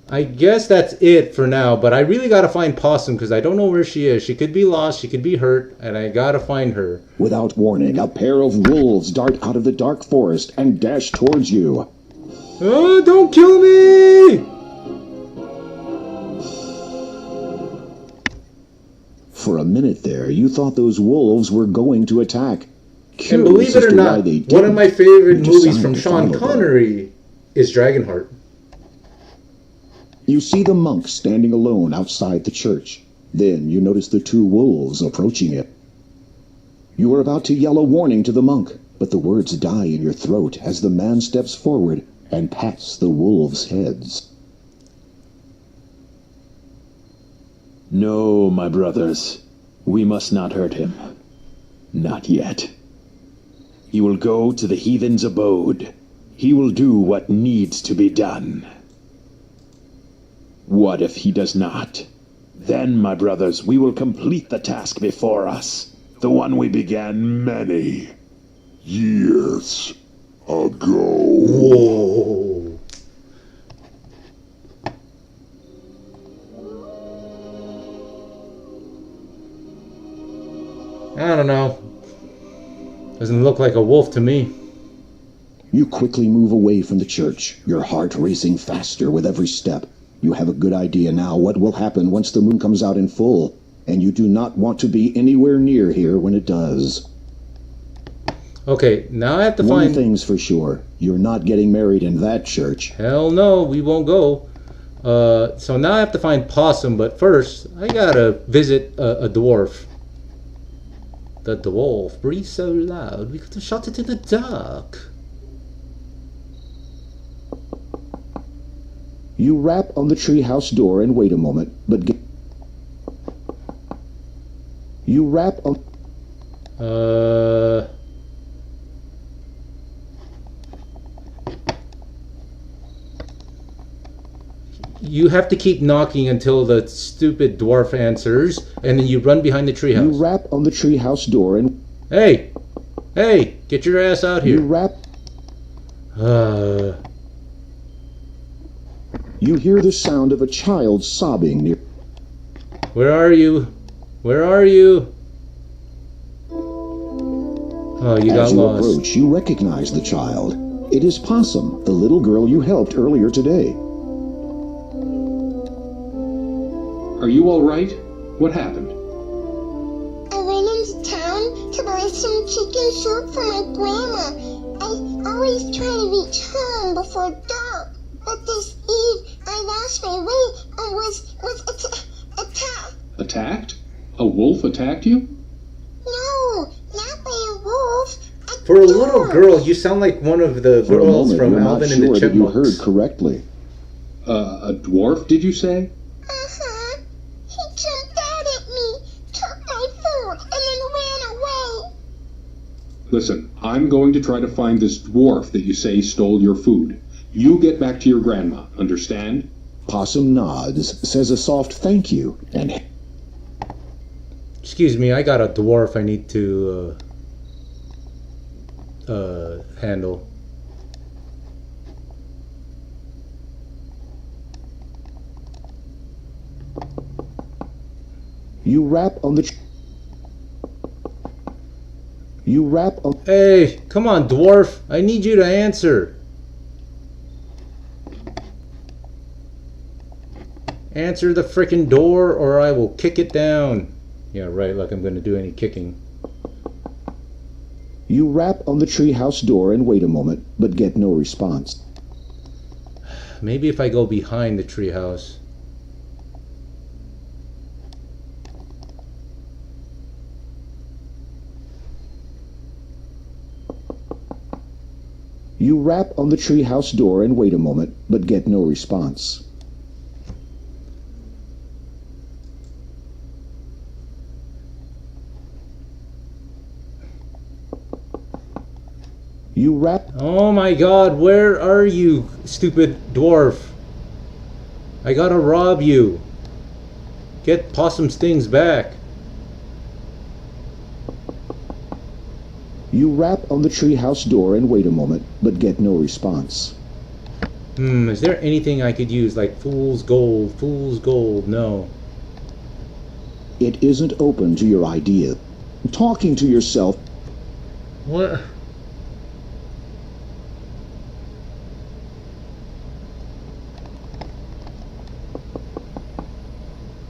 I guess that's it for now, but I really gotta find Possum because I don't know where she is. She could be lost, she could be hurt, and I gotta find her. Without warning, a pair of wolves dart out of the dark forest and dash towards you. Oh, don't kill me! For a minute there, you thought those wolves were going to attack. And believe Curious it as or to why not, they one of didn't, my favorite you movies decided from to Sean follow them. Connery is Dragonheart. You see the monk standing alone outside the church. Then you notice the two wolves approaching it. You are about to yell a warning to the monk, but the words die in your throat as the man steps forward and pats the wolves' heads. No, my brothers. We must not hurt him. Not yet. He will go to the heathen's abode. He will do what needs to be done. What if he does not? Then, my brothers, we will complete the task before us. The one we began many years ago. Whoa. I don't know. Doesn't look like a wolf to me. You quickly move away from the church, your heart racing faster with every step. You have a good idea now what will happen once the moon comes out in full, and you do not want to be anywhere near here when it does. Okay, now I have to One find... thing's for sure, you're not getting married in that church. Hell no, we won't go. So now I have to find Possum, but first, I gotta visit a dwarf. The dwarf breathes so loud, we could have shot it in the dark. You rap on the treehouse door and wait a moment, but you rap on... You have to keep knocking until the stupid dwarf answers, and then you run behind the treehouse. You rap on the treehouse door and... Hey! Hey! Get your ass out here. You rap... You hear the sound of a child sobbing near... Where are you? Where are you? Oh, you got As you lost. approach, you recognize the child. It is Possum, the little girl you helped earlier today. Are you all right? What happened? I went into town to buy some chicken soup for my grandma. I always try to reach home before dark, but this eve I lost my way and was attacked. Attacked? A wolf attacked you? No, not by a wolf. For a little girl, you sound like one of the For a girls moment, from you're not Alvin and sure the that you Chipmunks. heard correctly. A dwarf, did you say? Uh-huh. He jumped out at me, took my food, and then ran away. Listen, I'm going to try to find this dwarf that you say stole your food. You get back to your grandma, understand? Possum nods, says a soft thank you, and... Excuse me, I got a dwarf I need to handle. You rap on the... You rap on... Hey, come on, dwarf. I need you to answer. Answer the frickin' door or I will kick it down. Yeah, right, like I'm gonna do any kicking. You rap on the treehouse door and wait a moment, but get no response. Maybe if I go behind the treehouse. You rap on the treehouse door and wait a moment, but get no response. You rap... Oh my god, where are you, stupid dwarf? I gotta rob you. Get Possum's things back. You rap on the treehouse door and wait a moment, but get no response. Is there anything I could use, like fool's gold? Fool's gold, no. It isn't open to your idea. Talking to yourself... What?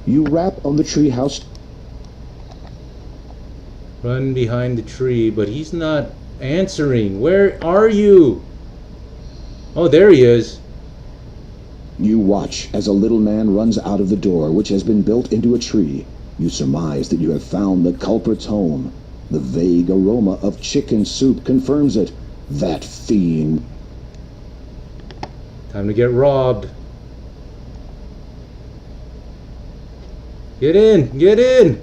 You rap on the treehouse... Run behind the tree, but he's not answering. Where are you? Oh, there he is. You watch as a little man runs out of the door, which has been built into a tree. You surmise that you have found the culprit's home. The vague aroma of chicken soup confirms it. That fiend. Time to get robbed. Get in! Get in!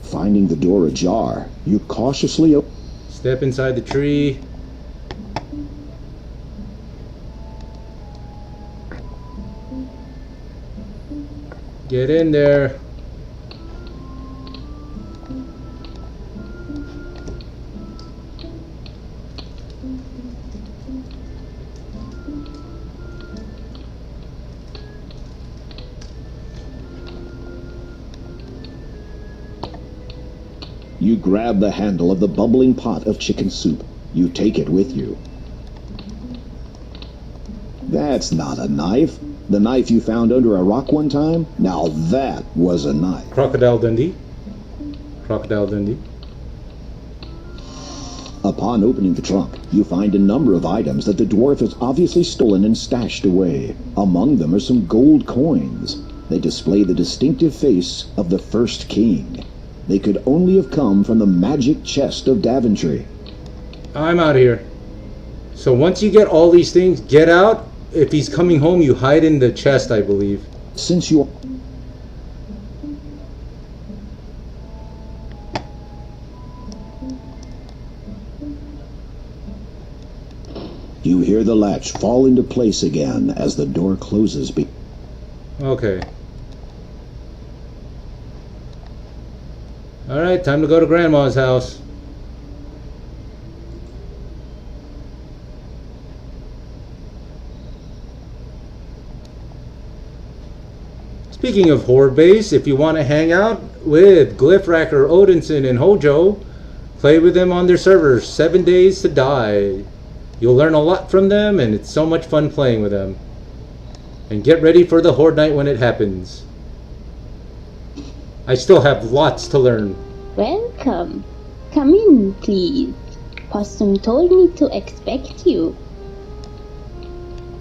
Finding the door ajar, you cautiously open... Step inside the tree. Get in there. You grab the handle of the bubbling pot of chicken soup. You take it with you. That's not a knife. The knife you found under a rock one time? Now that was a knife. Crocodile Dundee. Crocodile Dundee. Upon opening the trunk, you find a number of items that the dwarf has obviously stolen and stashed away. Among them are some gold coins. They display the distinctive face of the first king. They could only have come from the magic chest of Daventry. I'm out of here. So once you get all these things, get out. If he's coming home, you hide in the chest, I believe. Since you... You hear the the latch fall into place again as the door closes. Okay. Alright, time to go to Grandma's house. Speaking of Horde Base, if you want to hang out with Glyphracker, Odinson, and Hojo, play with them on their servers, 7 Days to Die. You'll learn a lot from them, and it's so much fun playing with them. And get ready for the Horde Night when it happens. I still have lots to learn. Welcome. Come in, please. Possum told me to expect you.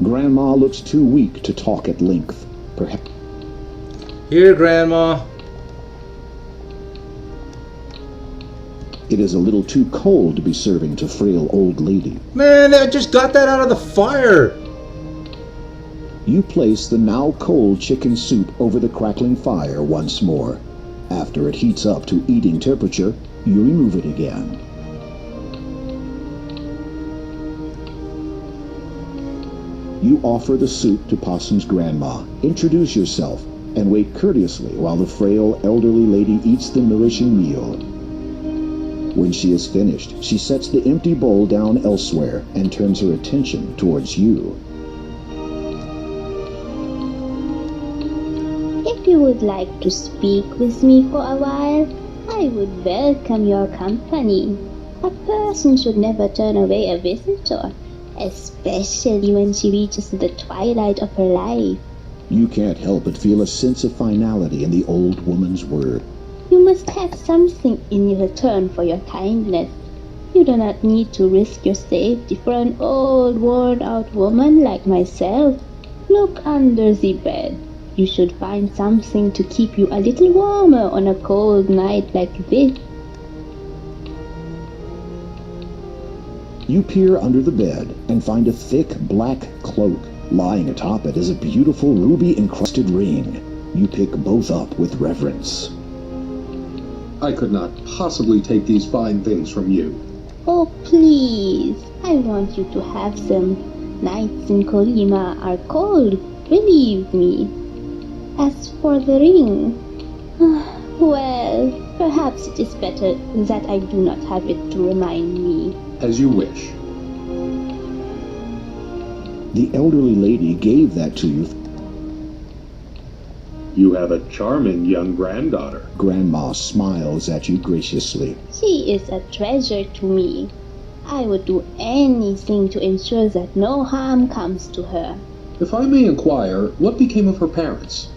Grandma looks too weak to talk at length. Perhaps. Here, Grandma. It is a little too cold to be serving to frail old lady. Man, I just got that out of the fire. You place the now cold chicken soup over the crackling fire once more. After it heats up to eating temperature, you remove it again. You offer the soup to Possum's grandma, introduce yourself, and wait courteously while the frail elderly lady eats the nourishing meal. When she is finished, she sets the empty bowl down elsewhere and turns her attention towards you. If you would like to speak with me for a while, I would welcome your company. A person should never turn away a visitor, especially when she reaches the twilight of her life. You can't help but feel a sense of finality in the old woman's word. You must have something in return for your kindness. You do not need to risk your safety for an old, worn-out woman like myself. Look under the bed. You should find something to keep you a little warmer on a cold night like this. You peer under the bed and find a thick black cloak. Lying atop it is a beautiful ruby-encrusted ring. You pick both up with reverence. I could not possibly take these fine things from you. Oh, please. I want you to have them. Nights in Kolima are cold, believe me. As for the ring, well, perhaps it is better that I do not have it to remind me. As you wish. The elderly lady gave that to you. You have a charming young granddaughter. Grandma smiles at you graciously. She is a treasure to me. I would do anything to ensure that no harm comes to her. If I may inquire, what became of her parents?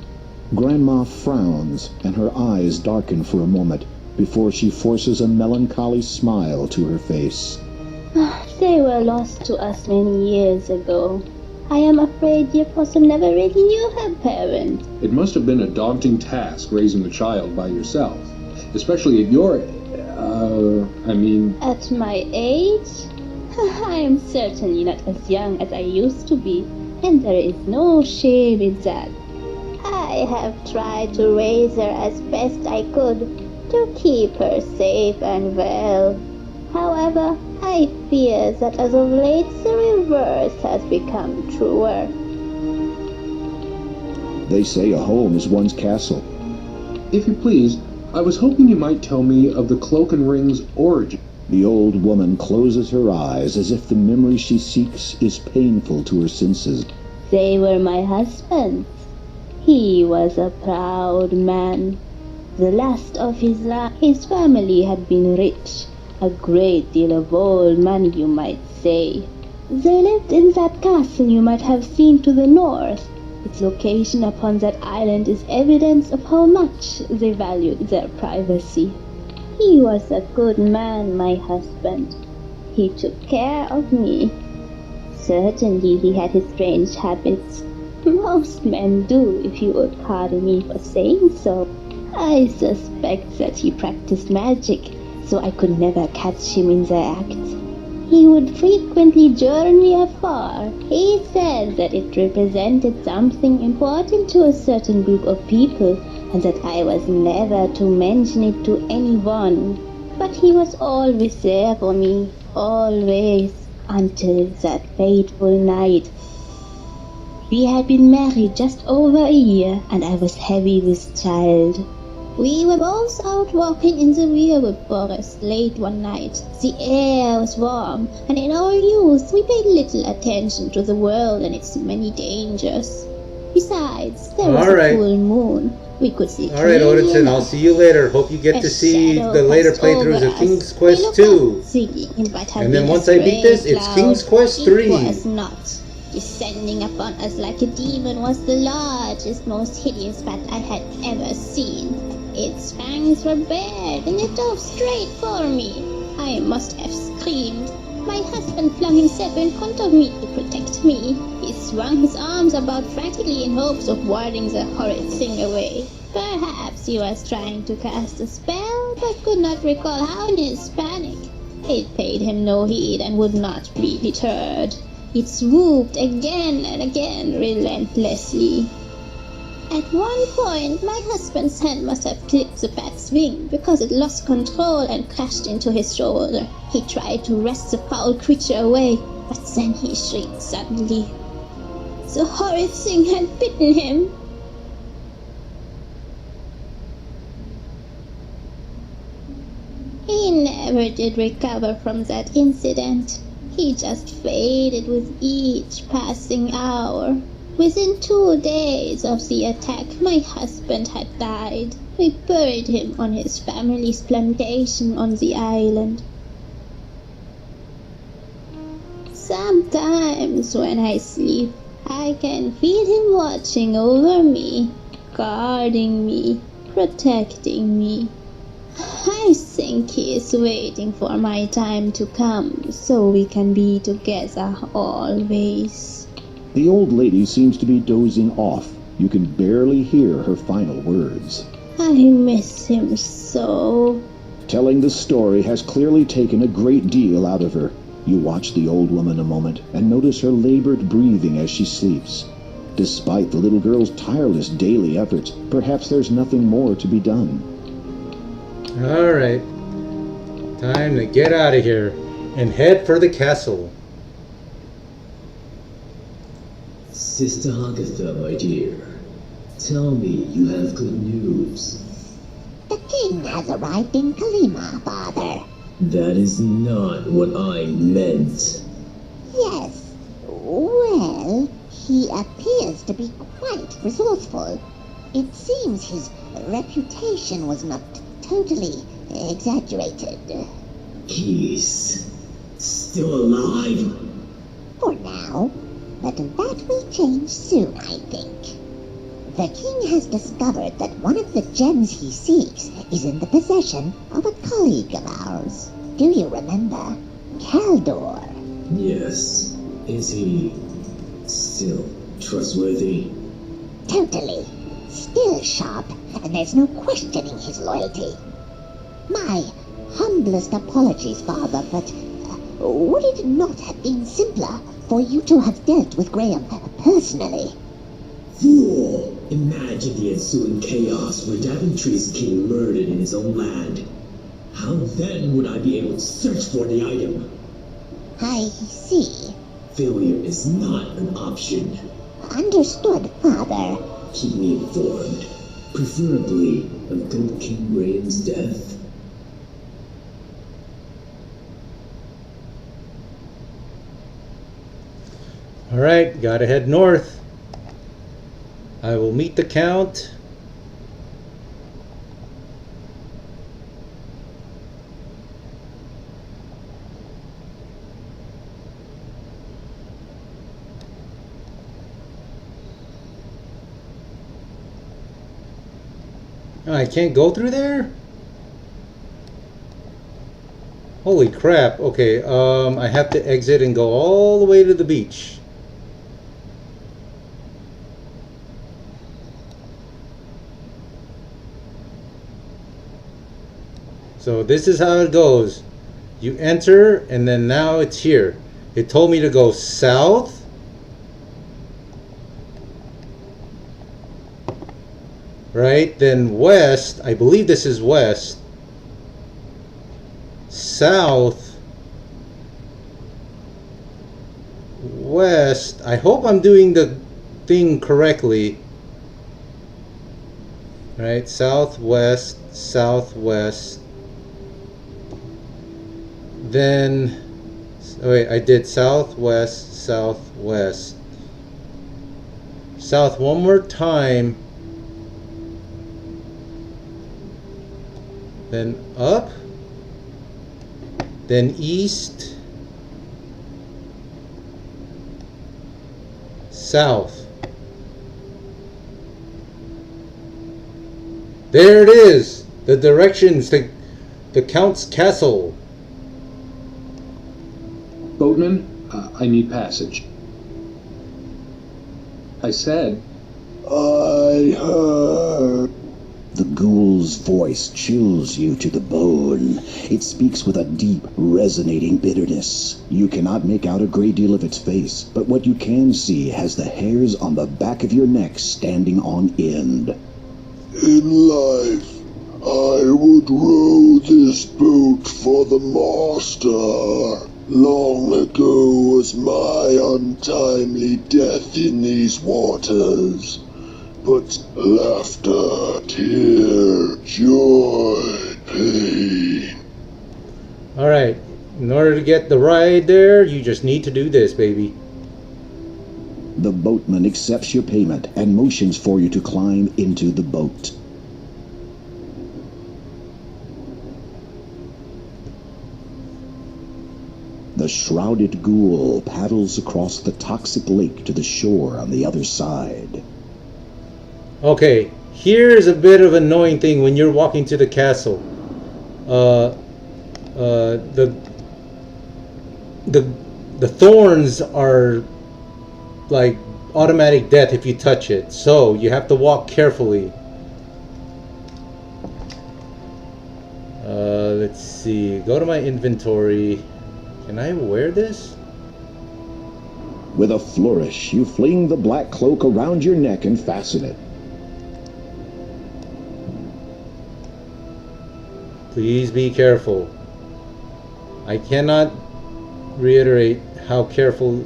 Grandma frowns, and her eyes darken for a moment before she forces a melancholy smile to her face. They were lost to us many years ago. I am afraid dear Possum never really knew her parents. It must have been a daunting task raising a child by yourself, especially at your At my age? I am certainly not as young as I used to be, and there is no shame in that. I have tried to raise her as best I could, to keep her safe and well. However, I fear that as of late the reverse has become truer. They say a home is one's castle. If you please, I was hoping you might tell me of the cloak and ring's origin. The old woman closes her eyes as if the memory she seeks is painful to her senses. They were my husband's. He was a proud man. The last of his family had been rich. A great deal of old money, you might say. They lived in that castle you might have seen to the north. Its location upon that island is evidence of how much they valued their privacy. He was a good man, my husband. He took care of me. Certainly he had his strange habits. Most men do, if you would pardon me for saying so. I suspect that he practiced magic, so I could never catch him in the act. He would frequently journey afar. He said that it represented something important to a certain group of people, and that I was never to mention it to anyone. But he was always there for me, always. until that fateful night. We had been married just over a year, and I was heavy with child. We were both out walking in the weirwood forest late one night. The air was warm, and in our youth we paid little attention to the world and its many dangers. Besides, there was a full moon. We could see Alright, Odinson, I'll see you later. Hope you get to see the later playthroughs of King's Quest 2. And then once I beat this, it's King's Quest 3. It was not. Descending upon us like a demon was the largest, most hideous bat I had ever seen. Its fangs were bared, and it dove straight for me. I must have screamed. My husband flung himself in front of me to protect me. He swung his arms about frantically in hopes of warding the horrid thing away. Perhaps he was trying to cast a spell, but could not recall how in his panic. It paid him no heed and would not be deterred. It swooped again and again relentlessly. At one point, my husband's hand must have clipped the bat's wing because it lost control and crashed into his shoulder. He tried to wrest the foul creature away, but then he shrieked suddenly. The horrid thing had bitten him. He never did recover from that incident. He just faded with each passing hour. Within 2 days of the attack, my husband had died. We buried him on his family's plantation on the island. Sometimes when I sleep, I can feel him watching over me, guarding me, protecting me. I think he is waiting for my time to come so we can be together always. The old lady seems to be dozing off. You can barely hear her final words. I miss him so. Telling the story has clearly taken a great deal out of her. You watch the old woman a moment and notice her labored breathing as she sleeps. Despite the little girl's tireless daily efforts, perhaps there's nothing more to be done. Alright. Time to get out of here and head for the castle. Sister Agatha, my dear, tell me you have good news. The king has arrived in Kalima, father. That is not what I meant. Yes. Well, he appears to be quite resourceful. It seems his reputation was not totally exaggerated. He's still alive? For now. But that will change soon, I think. The king has discovered that one of the gems he seeks is in the possession of a colleague of ours. Do you remember? Kaldor. Yes. Is he still trustworthy? Totally. Still sharp, and there's no questioning his loyalty. My humblest apologies, father, but would it not have been simpler for you to have dealt with Graham personally? Fool! Imagine the ensuing chaos where Daventry's king murdered in his own land. How then would I be able to search for the item? I see. Failure is not an option. Understood, father. Keep me informed, preferably of good King Graham's death. Alright, gotta head north. I will meet the Count. I can't go through there? Holy crap. Okay, I have to exit and go all the way to the beach. So this is how it goes. You enter and then now it's here. It told me to go south. Right, then west. I believe this is west. South. southwest. I hope I'm doing the thing correctly. Right, southwest, southwest. Then, oh wait, I did southwest, southwest. South one more time. Then up. Then east. South. There it is. The directions to the Count's castle. Boatman, I need passage. I said, I heard. The ghoul's voice chills you to the bone. It speaks with a deep, resonating bitterness. You cannot make out a great deal of its face, but what you can see has the hairs on the back of your neck standing on end. In life, I would row this boat for the master. Long ago was my untimely death in these waters. But laughter, tear, joy, pain. Alright, in order to get the ride there, you just need to do this, baby. The boatman accepts your payment and motions for you to climb into the boat. The shrouded ghoul paddles across the toxic lake to the shore on the other side. Okay, here's a bit of an annoying thing when you're walking to the castle. The thorns are like automatic death if you touch it, so you have to walk carefully. Let's see, go to my inventory. Can I wear this? With a flourish, you fling the black cloak around your neck and fasten it. Please be careful. I cannot reiterate how careful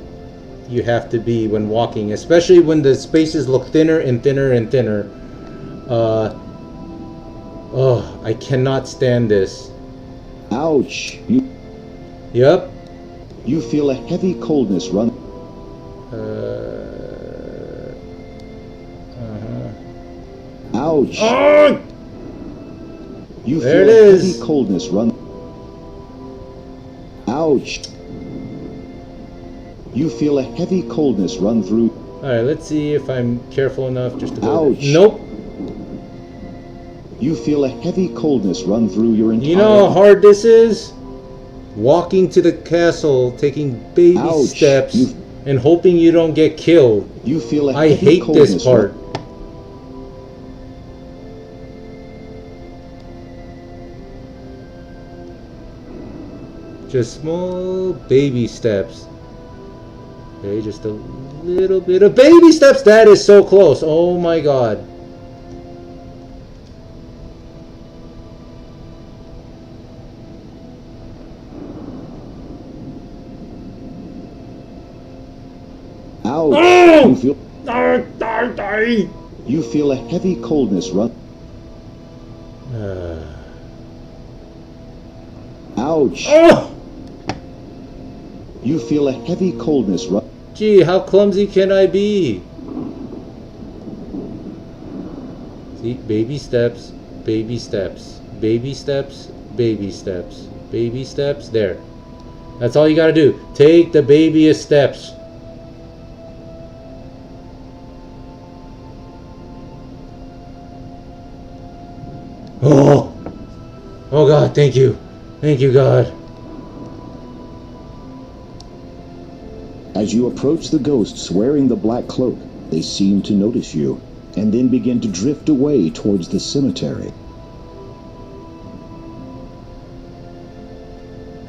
you have to be when walking, especially when the spaces look thinner and thinner and thinner. Oh, I cannot stand this. Ouch! Yep. You feel a heavy coldness run. Ouch! Oh! You There feel it a is. heavy coldness run. Ouch! You feel a heavy coldness run through. Alright, let's see if I'm careful enough just to go. Ouch! Nope. You feel a heavy coldness run through your entire. You know how hard this is? Walking to the castle, taking baby Ouch. steps, and hoping you don't get killed. You feel a I heavy hate coldness this part. Just small baby steps. Okay, just a little bit of baby steps. That is so close. Oh my god. Ouch! Oh! You feel. You feel a heavy coldness run. Ouch! Oh! You feel a heavy coldness run. Gee, how clumsy can I be? See, baby steps, baby steps, baby steps, baby steps, baby steps. There. That's all you gotta do. Take the babyest steps. Oh! Oh God, thank you. Thank you, God. As you approach the ghosts wearing the black cloak, they seem to notice you, and then begin to drift away towards the cemetery.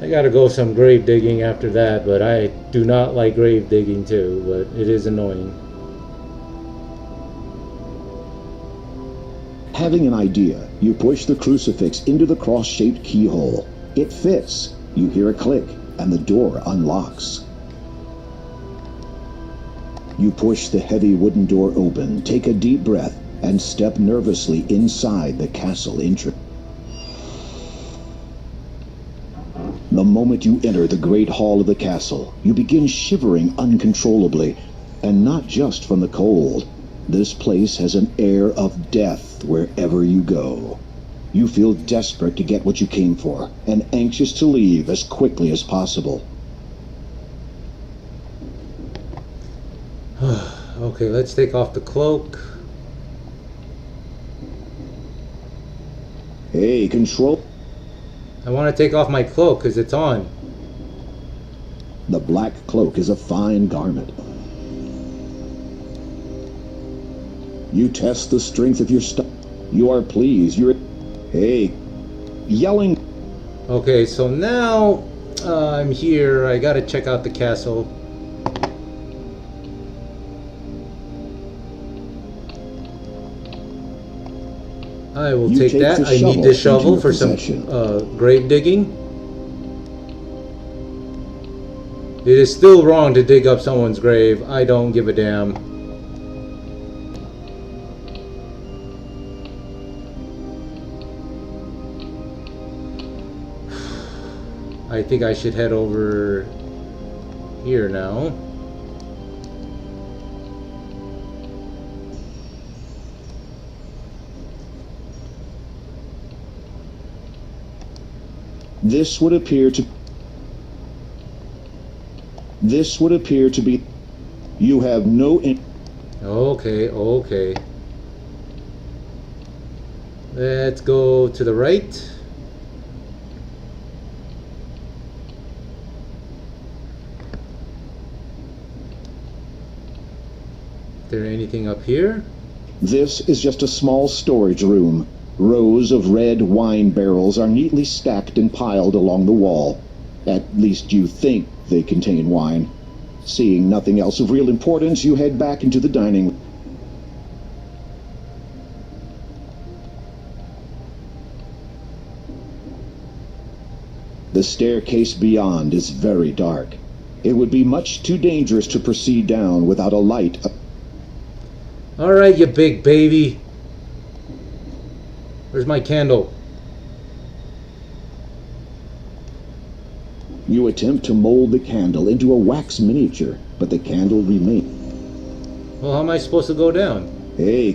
I gotta go some grave digging after that, but I do not like grave digging too, but it is annoying. Having an idea, you push the crucifix into the cross-shaped keyhole. It fits. You hear a click, and the door unlocks. You push the heavy wooden door open, take a deep breath, and step nervously inside the castle entrance. The moment you enter the great hall of the castle, you begin shivering uncontrollably, and not just from the cold. This place has an air of death wherever you go. You feel desperate to get what you came for, and anxious to leave as quickly as possible. Okay, let's take off the cloak. Hey, control. I want to take off my cloak because it's on. The black cloak is a fine garment. You test the strength of your stuff. You are pleased. You're... Hey, yelling. Okay, so now I'm here. I gotta check out the castle. I will take that. I need this shovel for some grave digging. It is still wrong to dig up someone's grave. I don't give a damn. I think I should head over here now. This would appear to be... You have no... Okay. Let's go to the right. Is there anything up here? This is just a small storage room. Rows of red wine barrels are neatly stacked and piled along the wall. At least you think they contain wine. Seeing nothing else of real importance, you head back into the dining room. The staircase beyond is very dark. It would be much too dangerous to proceed down without a light. Alright, you big baby. Where's my candle? You attempt to mold the candle into a wax miniature, but the candle remains. Well, how am I supposed to go down? Hey,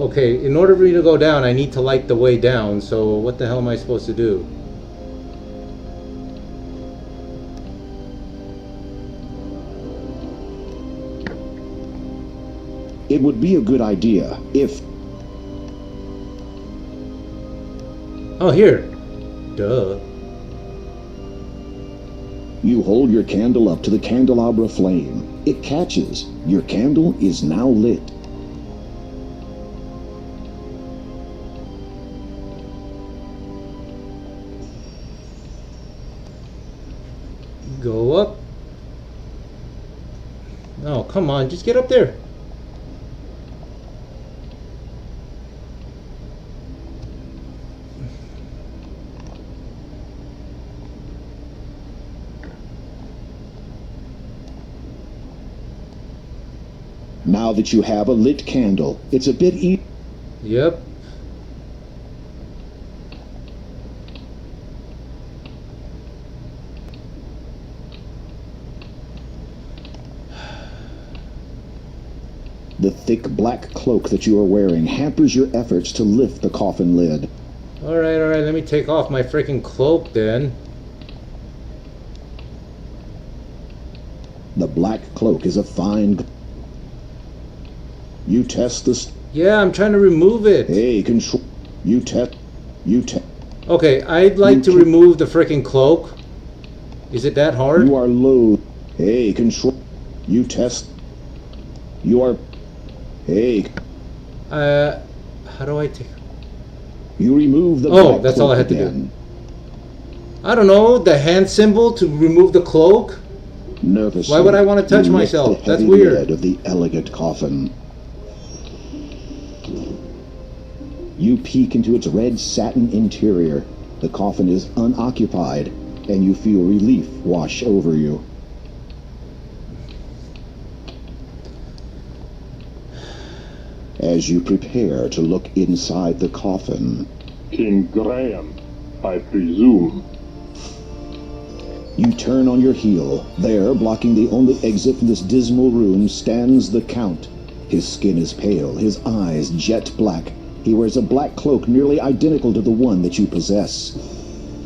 okay, in order for me to go down, I need to light the way down, so what the hell am I supposed to do? It would be a good idea if... Oh, here. Duh. You hold your candle up to the candelabra flame. It catches. Your candle is now lit. Go up. Oh, come on, just get up there. Now that you have a lit candle, it's a bit easier. Yep. The thick black cloak that you are wearing hampers your efforts to lift the coffin lid. Alright, let me take off my freaking cloak then. The black cloak is a fine... You test this. Yeah, I'm trying to remove it. Hey, control. You test. Okay, I'd like to remove the freaking cloak. Is it that hard? You are low. Hey, control. You test. You are... Hey. How do I take... You remove the... Oh, that's all I had to do. I don't know, the hand symbol to remove the cloak? Nervously, why would I want to touch myself? The That's heavy weird. lid of the elegant coffin. You peek into its red satin interior. The coffin is unoccupied, and you feel relief wash over you. As you prepare to look inside the coffin, King Graham, I presume. you turn on your heel. There, blocking the only exit from this dismal room, stands the Count. His skin is pale, his eyes jet black. He wears a black cloak nearly identical to the one that you possess.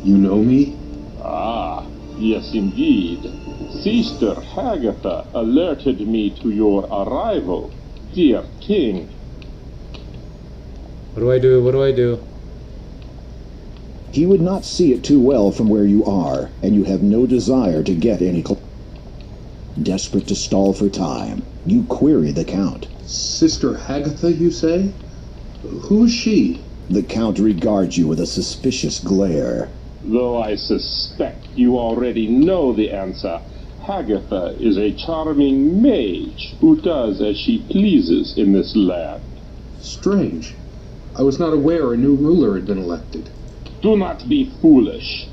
You know me? Ah, yes indeed. Sister Hagatha alerted me to your arrival, dear king. What do I do? What do I do? He would not see it too well from where you are, and you have no desire to get any Desperate to stall for time, you query the Count. Sister Hagatha, you say? Who is she? The Count regards you with a suspicious glare. Though I suspect you already know the answer, Hagatha is a charming mage who does as she pleases in this land. Strange. I was not aware a new ruler had been elected. Do not be foolish.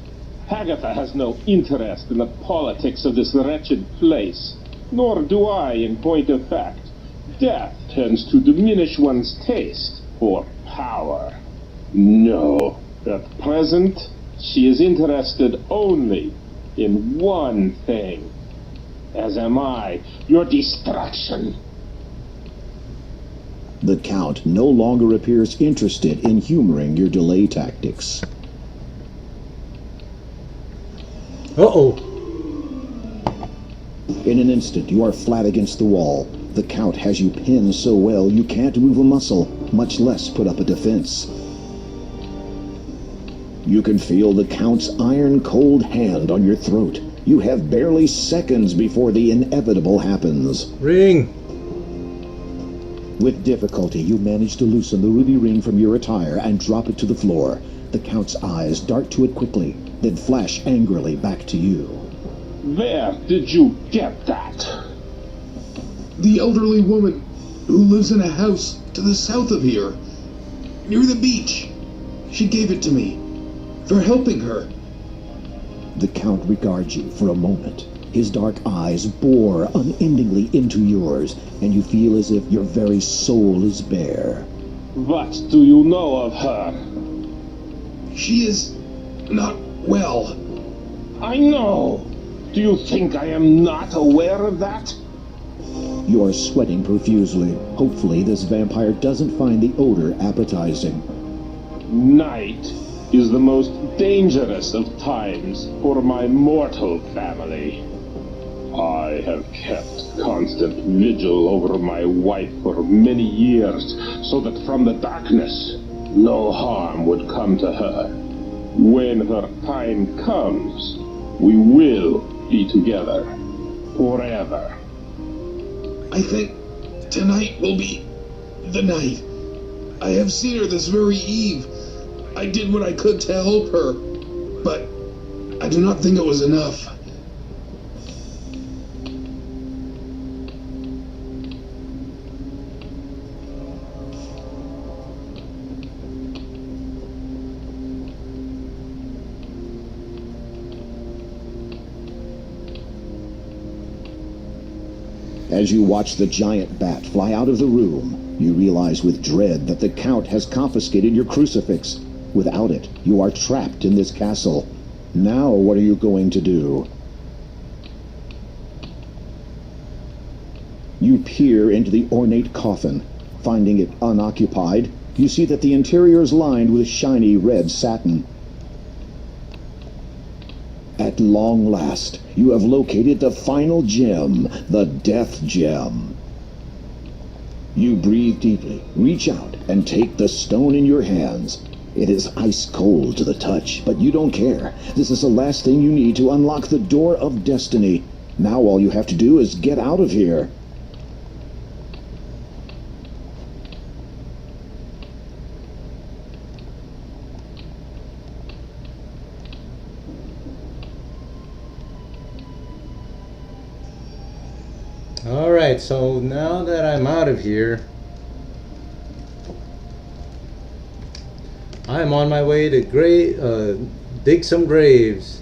Hagatha has no interest in the politics of this wretched place, nor do I, in point of fact. Death tends to diminish one's taste for power. No, at present, she is interested only in one thing. As am I, your destruction. The Count no longer appears interested in humoring your delay tactics. Uh-oh. In an instant, you are flat against the wall. The Count has you pinned so well you can't move a muscle, much less put up a defense. You can feel the Count's iron-cold hand on your throat. You have barely seconds before the inevitable happens. Ring! With difficulty, you manage to loosen the ruby ring from your attire and drop it to the floor. The Count's eyes dart to it quickly, then flash angrily back to you. Where did you get that? The elderly woman who lives in a house to the south of here, near the beach. She gave it to me for helping her. The Count regards you for a moment. His dark eyes bore unendingly into yours, and you feel as if your very soul is bare. What do you know of her? She is not well. I know. Do you think I am not aware of that? You are sweating profusely. Hopefully this vampire doesn't find the odor appetizing. Night is the most dangerous of times for my mortal family. I have kept constant vigil over my wife for many years, so that from the darkness no harm would come to her. When her time comes, we will be together forever. I think tonight will be the night. I have seen her this very eve. I did what I could to help her, but I do not think it was enough. As you watch the giant bat fly out of the room, you realize with dread that the Count has confiscated your crucifix. Without it, you are trapped in this castle. Now what are you going to do? You peer into the ornate coffin. Finding it unoccupied, you see that the interior is lined with shiny red satin. At long last, you have located the final gem, the Death Gem. You breathe deeply, reach out, and take the stone in your hands. It is ice cold to the touch, but you don't care. This is the last thing you need to unlock the door of destiny. Now all you have to do is get out of here. Alright, so now that I'm out of here, I'm on my way to dig some graves.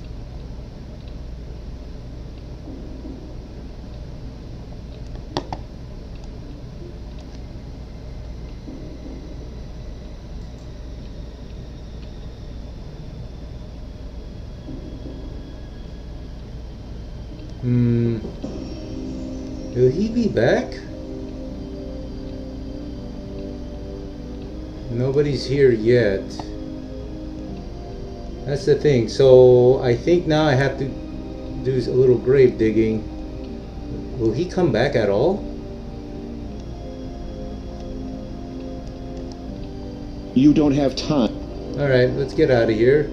Will he be back? Nobody's here yet. That's the thing. So I think now I have to do a little grave digging. Will he come back at all? You don't have time. Alright, let's get out of here.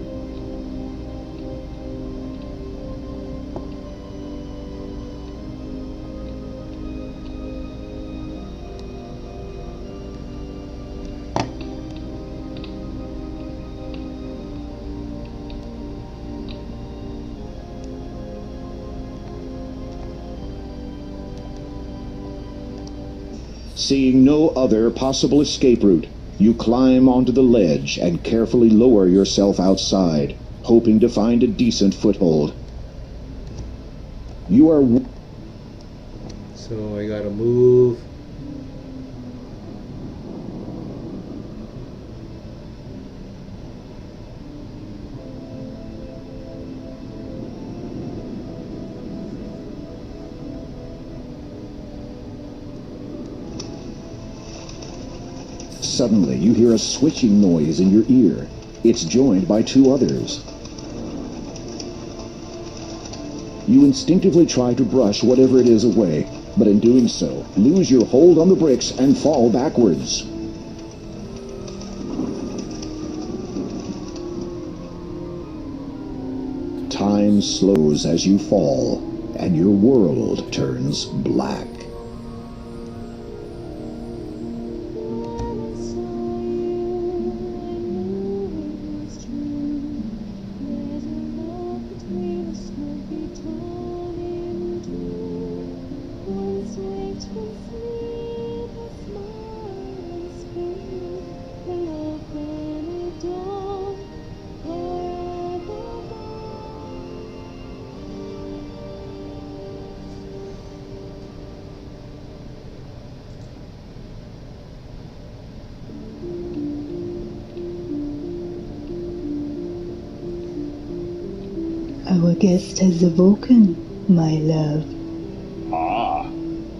Seeing no other possible escape route, you climb onto the ledge and carefully lower yourself outside, hoping to find a decent foothold. You are... So I gotta move. Suddenly, you hear a switching noise in your ear. It's joined by two others. You instinctively try to brush whatever it is away, but in doing so, lose your hold on the bricks and fall backwards. Time slows as you fall, and your world turns black. Our guest has awoken, my love. Ah,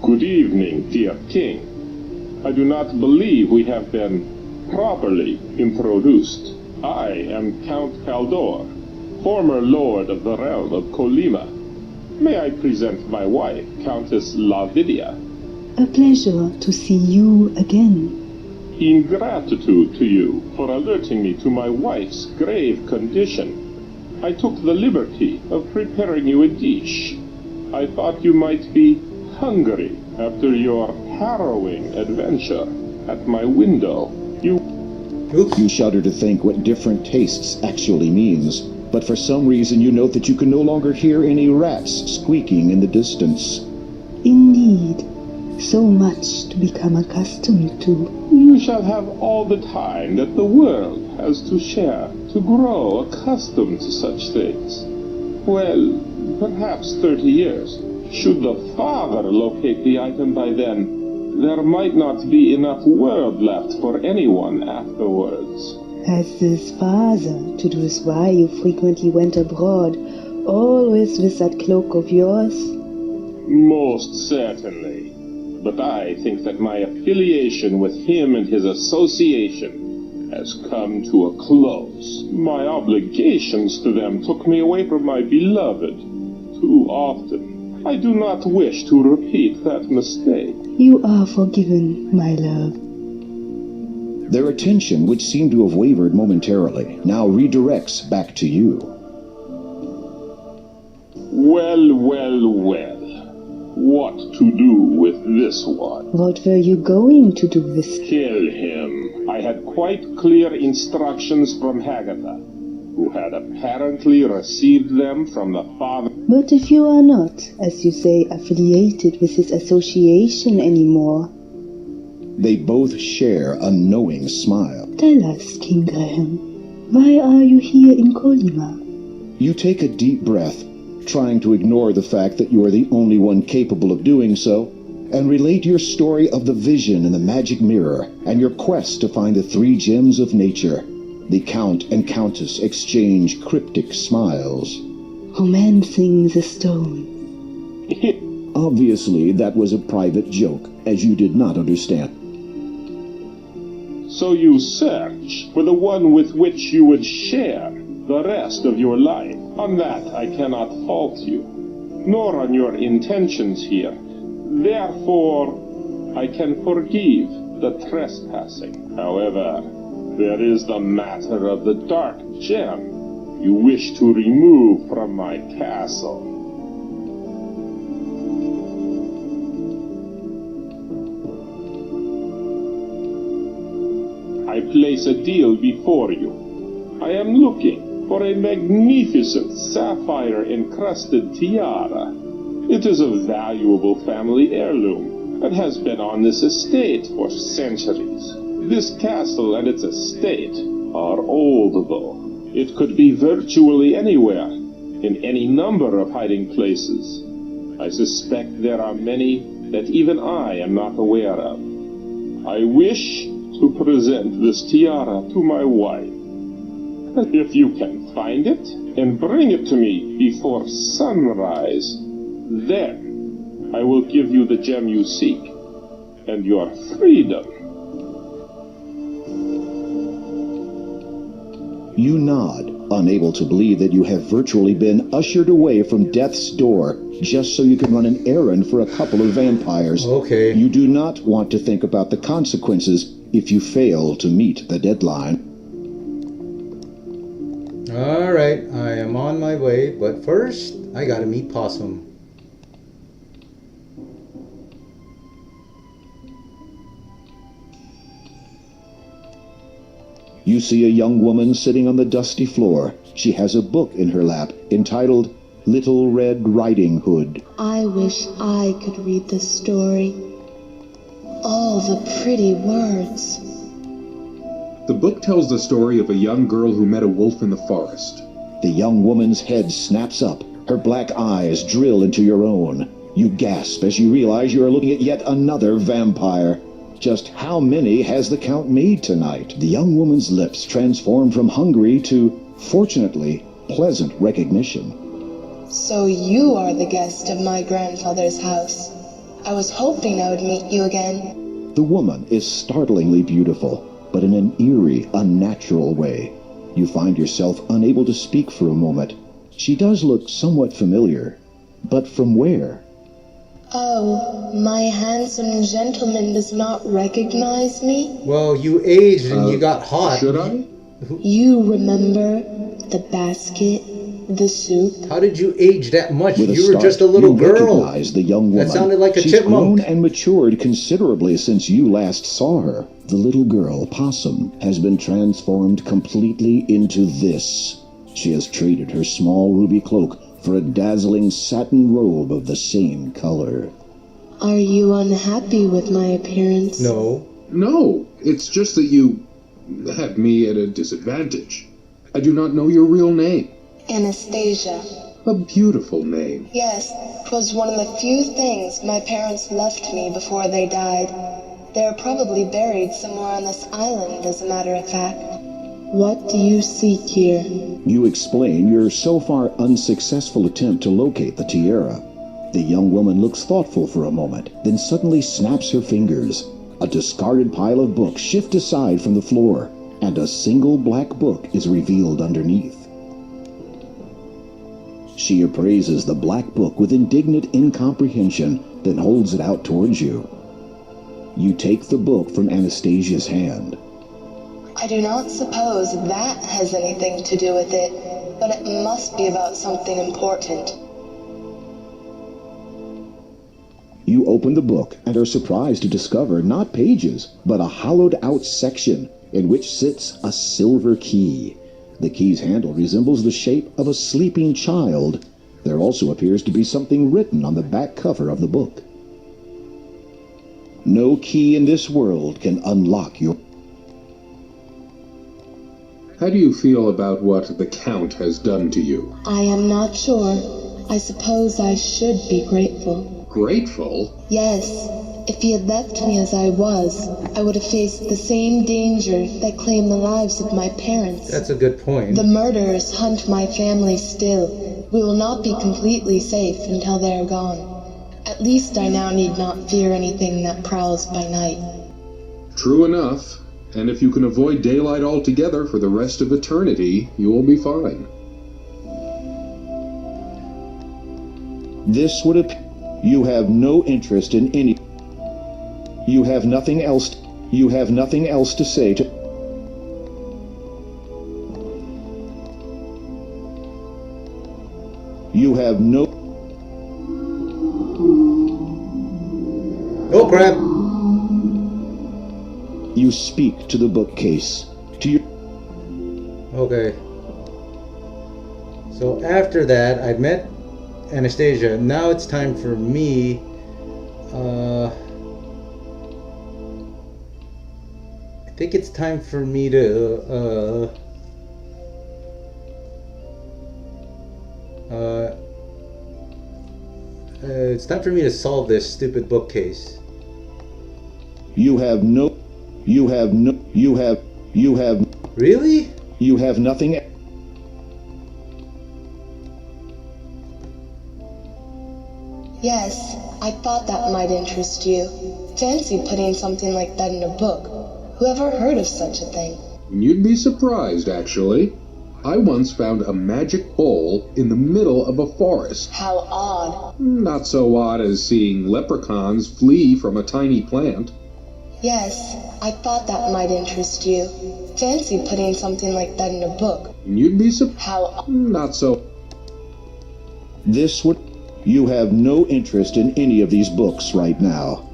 good evening, dear king. I do not believe we have been properly introduced. I am Count Kaldor, former lord of the realm of Colima. May I present my wife, Countess Lavidia? A pleasure to see you again. In gratitude to you for alerting me to my wife's grave condition, I took the liberty of preparing you a dish. I thought you might be hungry after your harrowing adventure at my window. You shudder to think what different tastes actually means, but for some reason you note that you can no longer hear any rats squeaking in the distance. Indeed, so much to become accustomed to. You shall have all the time that the world has to share to grow accustomed to such things. Well, perhaps 30 years. Should the father locate the item by then, there might not be enough world left for anyone afterwards. As this father, to do is why you frequently went abroad, always with that cloak of yours? Most certainly. But I think that my affiliation with him and his association has come to a close. My obligations to them took me away from my beloved too often. I do not wish to repeat that mistake. You are forgiven, my love. Their attention, which seemed to have wavered momentarily, now redirects back to you. Well, well, well. What to do with this one? What were you going to do with him? Kill him. I had quite clear instructions from Hagatha, who had apparently received them from the father. But if you are not, as you say, affiliated with his association anymore... They both share a knowing smile. Tell us, King Graham, Why are you here in Kolyma? You take a deep breath, trying to ignore the fact that you are the only one capable of doing so, and relate your story of the vision in the magic mirror and your quest to find the 3 gems of nature. The Count and Countess exchange cryptic smiles. Romancing the stone. Obviously, that was a private joke, as you did not understand. So you search for the one with which you would share the rest of your life. On that I cannot fault you, nor on your intentions here. Therefore, I can forgive the trespassing. However, there is the matter of the dark gem you wish to remove from my castle. I place a deal before you. I am looking for a magnificent sapphire-encrusted tiara. It is a valuable family heirloom and has been on this estate for centuries. This castle and its estate are old, though. It could be virtually anywhere, in any number of hiding places. I suspect there are many that even I am not aware of. I wish to present this tiara to my wife. If you can find it and bring it to me before sunrise, then I will give you the gem you seek and your freedom. You nod, unable to believe that you have virtually been ushered away from death's door just so you can run an errand for a couple of vampires. Okay. You do not want to think about the consequences if you fail to meet the deadline. Alright, I am on my way, but first, I gotta meet Possum. You see a young woman sitting on the dusty floor. She has a book in her lap entitled Little Red Riding Hood. I wish I could read this story. All the pretty words. The book tells the story of a young girl who met a wolf in the forest. The young woman's head snaps up. Her black eyes drill into your own. You gasp as you realize you are looking at yet another vampire. Just how many has the Count made tonight? The young woman's lips transform from hungry to, fortunately, pleasant recognition. So you are the guest of my grandfather's house. I was hoping I would meet you again. The woman is startlingly beautiful, but in an eerie, unnatural way. You find yourself unable to speak for a moment. She does look somewhat familiar, but from where? Oh, my handsome gentleman does not recognize me? Well, you aged and you got hot. Should I? You remember the basket, the soup? How did you age that much? With You were just a little you girl. recognize the young woman. That sounded like a She's chipmunk. grown and matured considerably since you last saw her. The little girl, Possum, has been transformed completely into this. She has traded her small ruby cloak for a dazzling satin robe of the same color. Are you unhappy with my appearance? No. No, it's just that you have me at a disadvantage. I do not know your real name. Anastasia. A beautiful name. Yes, 'twas one of the few things my parents left me before they died. They're probably buried somewhere on this island, as a matter of fact. What do you seek here? You explain your so far unsuccessful attempt to locate the tiara. The young woman looks thoughtful for a moment, then suddenly snaps her fingers. A discarded pile of books shift aside from the floor, and a single black book is revealed underneath. She appraises the black book with indignant incomprehension, then holds it out towards you. You take the book from Anastasia's hand. I do not suppose that has anything to do with it, but it must be about something important. You open the book and are surprised to discover not pages, but a hollowed-out section in which sits a silver key. The key's handle resembles the shape of a sleeping child. There also appears to be something written on the back cover of the book. No key in this world can unlock your... How do you feel about what the Count has done to you? I am not sure. I suppose I should be grateful. Grateful? Yes. If he had left me as I was, I would have faced the same danger that claimed the lives of my parents. That's a good point. The murderers hunt my family still. We will not be completely safe until they are gone. At least I now need not fear anything that prowls by night. True enough. And if you can avoid daylight altogether for the rest of eternity, you will be fine. This would appear you have no interest in any. You have nothing else. You have nothing else to say to. You have no. Oh crap! You speak to the bookcase. To your. Okay. So after that, I met Anastasia. Now it's time for me. I think it's time for me to. It's time for me to solve this stupid bookcase. You have no. You have no. You have. You have. Really? You have nothing. Yes, I thought that might interest you. Fancy putting something like that in a book. Who ever heard of such a thing? You'd be surprised, actually. I once found a magic bowl in the middle of a forest. How odd. Not so odd as seeing leprechauns flee from a tiny plant. Yes, I thought that might interest you. Fancy putting something like that in a book. You'd be surprised. How Not so. This would. You have no interest in any of these books right now.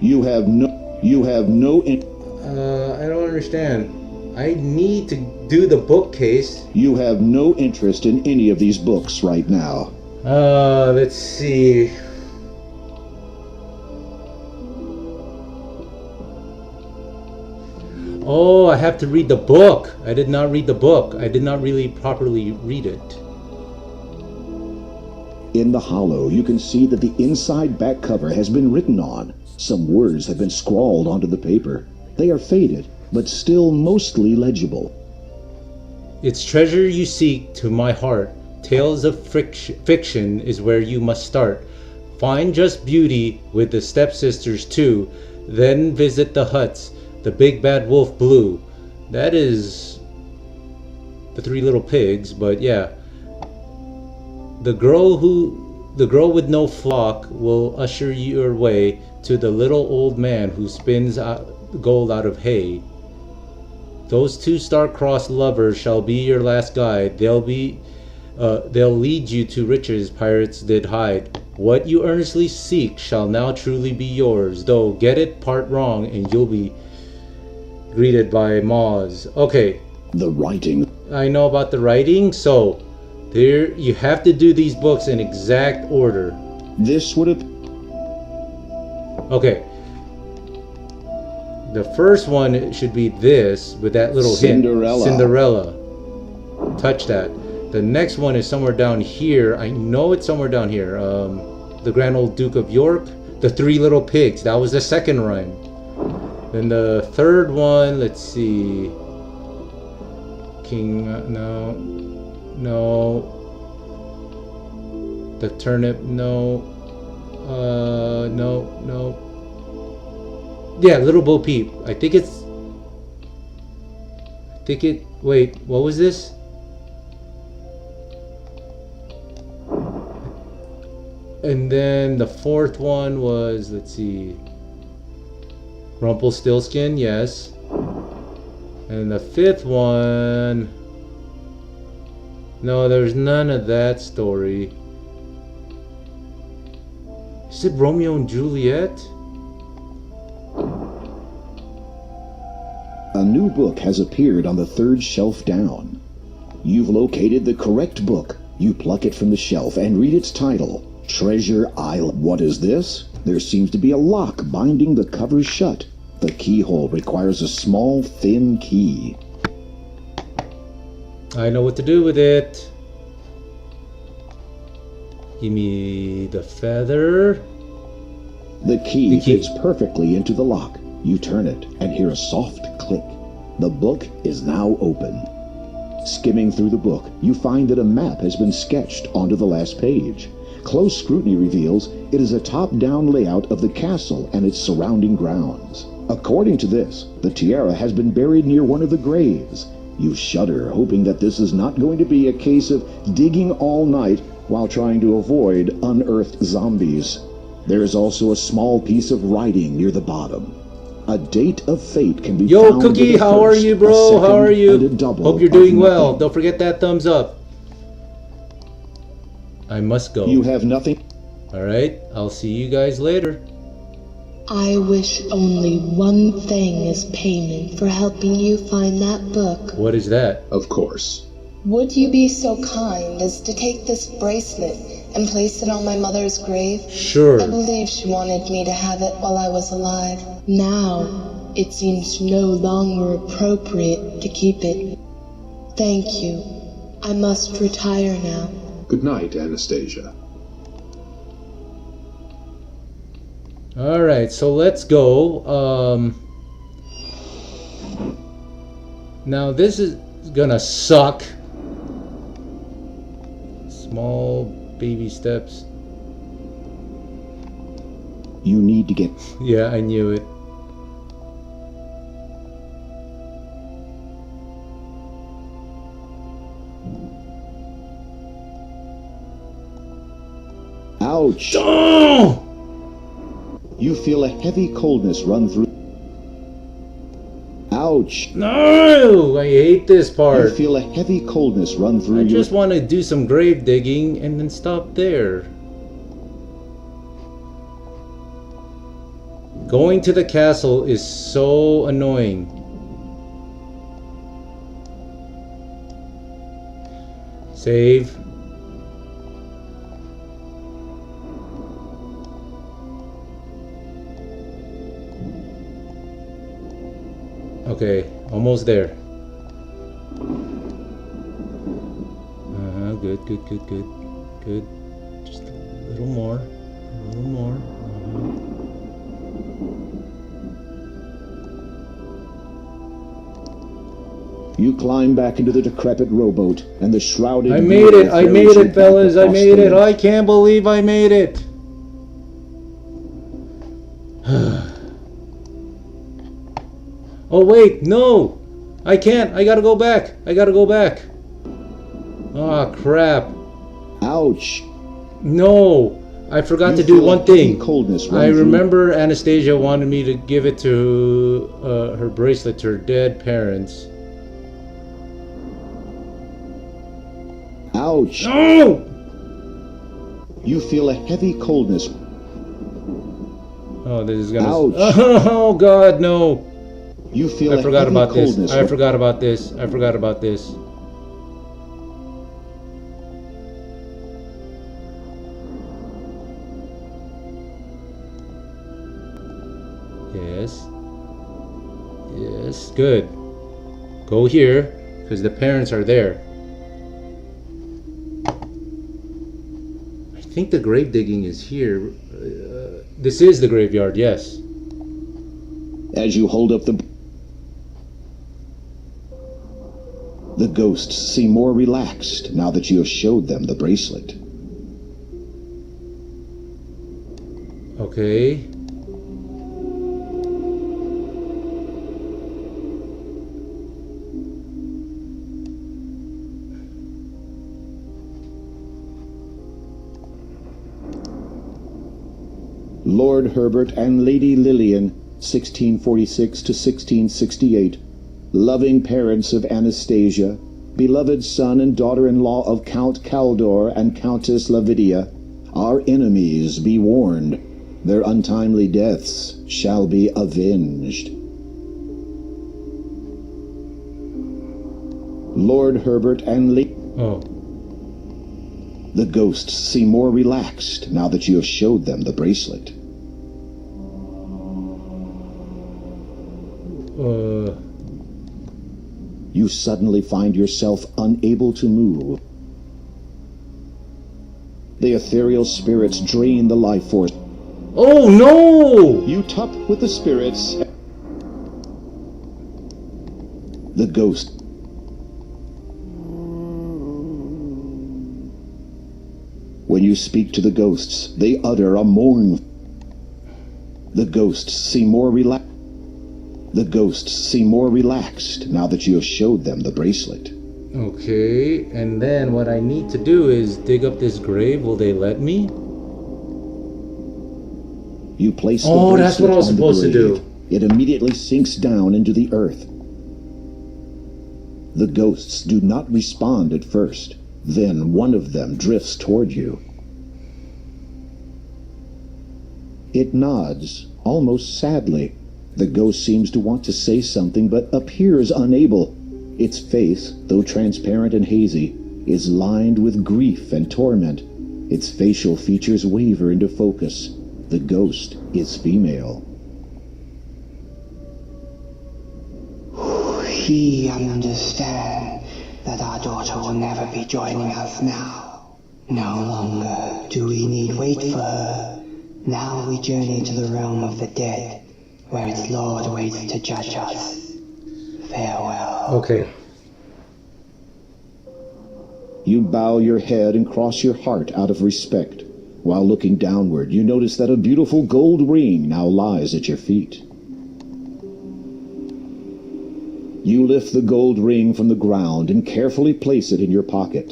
You have no. You have no. I don't understand. I need to do the bookcase. You have no interest in any of these books right now. Let's see. Oh, I have to read the book. I did not read the book. I did not really properly read it. In the hollow, you can see that the inside back cover has been written on. Some words have been scrawled onto the paper. They are faded, but still mostly legible. It's treasure you seek to my heart. Tales of fiction is where you must start. Find just beauty with the stepsisters too. Then visit the huts. The big bad wolf blue. That is the Three Little Pigs, but yeah. The girl with no flock will usher your way to the little old man who spins gold out of hay. Those two star-crossed lovers shall be your last guide. They'll lead you to riches pirates did hide. What you earnestly seek shall now truly be yours. Though get it part wrong and you'll be greeted by Moz. Okay. The writing. I know about the writing, so there you have to do these books in exact order. This would have. Okay. The first one should be this with that little Cinderella. hint. Cinderella. Touch that. The next one is somewhere down here. I know it's somewhere down here. The Grand Old Duke of York. The Three Little Pigs. That was the second rhyme. Then the third one, let's see. King, no. The turnip, no. No. Yeah, Little Bo Peep. Wait, what was this? And then the fourth one was, let's see. Rumpelstiltskin, yes. And the fifth one... No, there's none of that story. Is it Romeo and Juliet? A new book has appeared on the third shelf down. You've located the correct book. You pluck it from the shelf and read its title, Treasure Island. What is this? There seems to be a lock binding the cover shut. The keyhole requires a small, thin key. I know what to do with it. Give me the feather. The key fits perfectly into the lock. You turn it and hear a soft click. The book is now open. Skimming through the book, you find that a map has been sketched onto the last page. Close scrutiny reveals it is a top-down layout of the castle and its surrounding grounds. According to this, the tiara has been buried near one of the graves. You shudder, hoping that this is not going to be a case of digging all night while trying to avoid unearthed zombies. There is also a small piece of writing near the bottom. A date of fate can be found. Yo, Cookie, how are you, bro? How are you? Hope you're doing well. Don't forget that thumbs up. I must go. You have nothing. Alright, I'll see you guys later. I wish only one thing as payment for helping you find that book. What is that? Of course. Would you be so kind as to take this bracelet and place it on my mother's grave? Sure. I believe she wanted me to have it while I was alive. Now, it seems no longer appropriate to keep it. Thank you. I must retire now. Good night, Anastasia. Alright, so let's go. Now this is gonna suck. Small baby steps. You need to get... Yeah, I knew it. Ouch! Oh! You feel a heavy coldness run through. Ouch! No! I hate this part. You feel a heavy coldness run through I just want to do some grave digging and then stop there. Going to the castle is so annoying. Save. Okay, almost there. Good, good, good, good, good. Just a little more, a little more. You climb back into the decrepit rowboat, and the shrouded... I made it! I made it, fellas! I made it! I can't believe I made it! Oh wait, no! I can't! I gotta go back! I gotta go back! Ah, crap. Ouch! No! I forgot to do one thing. I remember Anastasia wanted me to give it to her bracelet to her dead parents. Ouch! No! You feel a heavy coldness. Oh, this is gonna... Ouch! Oh God, no! You feel I forgot about this. I forgot about this. I forgot about this. Yes. Yes, good. Go here, because the parents are there. I think the grave digging is here. This is the graveyard, yes. As you hold up the ghosts seem more relaxed now that you have showed them the bracelet. Okay. Lord Herbert and Lady Lillian, 1646 to 1668, loving parents of Anastasia, beloved son and daughter-in-law of Count Caldor and Countess Lavidia, our enemies be warned, their untimely deaths shall be avenged. Lord Herbert and Lady... Oh. The ghosts seem more relaxed now that you have showed them the bracelet. You suddenly find yourself unable to move. The ethereal spirits drain the life force. Oh no! You talk with the spirits. The ghost. When you speak to the ghosts, they utter a mourn. The ghosts seem more relaxed. The ghosts seem more relaxed now that you have showed them the bracelet. Okay, and then what I need to do is dig up this grave. Will they let me? You place the bracelet that's what I was on the supposed to grave. do. It immediately sinks down into the earth. The ghosts do not respond at first. Then one of them drifts toward you. It nods, almost sadly. The ghost seems to want to say something, but appears unable. Its face, though transparent and hazy, is lined with grief and torment. Its facial features waver into focus. The ghost is female. We understand that our daughter will never be joining us now. No longer do we need wait for her. Now we journey to the realm of the dead, where its lord waits to judge us. Farewell. Okay. You bow your head and cross your heart out of respect. While looking downward, you notice that a beautiful gold ring now lies at your feet. You lift the gold ring from the ground and carefully place it in your pocket.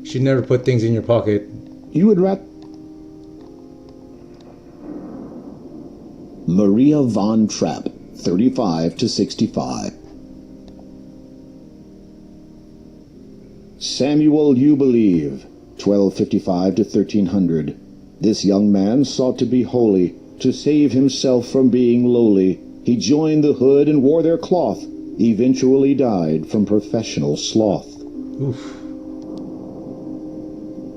Should never put things in your pocket. You would rather... Maria von Trapp, 35 to 65. Samuel You Believe, 1255 to 1300. This young man sought to be holy, to save himself from being lowly. He joined the hood and wore their cloth, eventually died from professional sloth. Oof.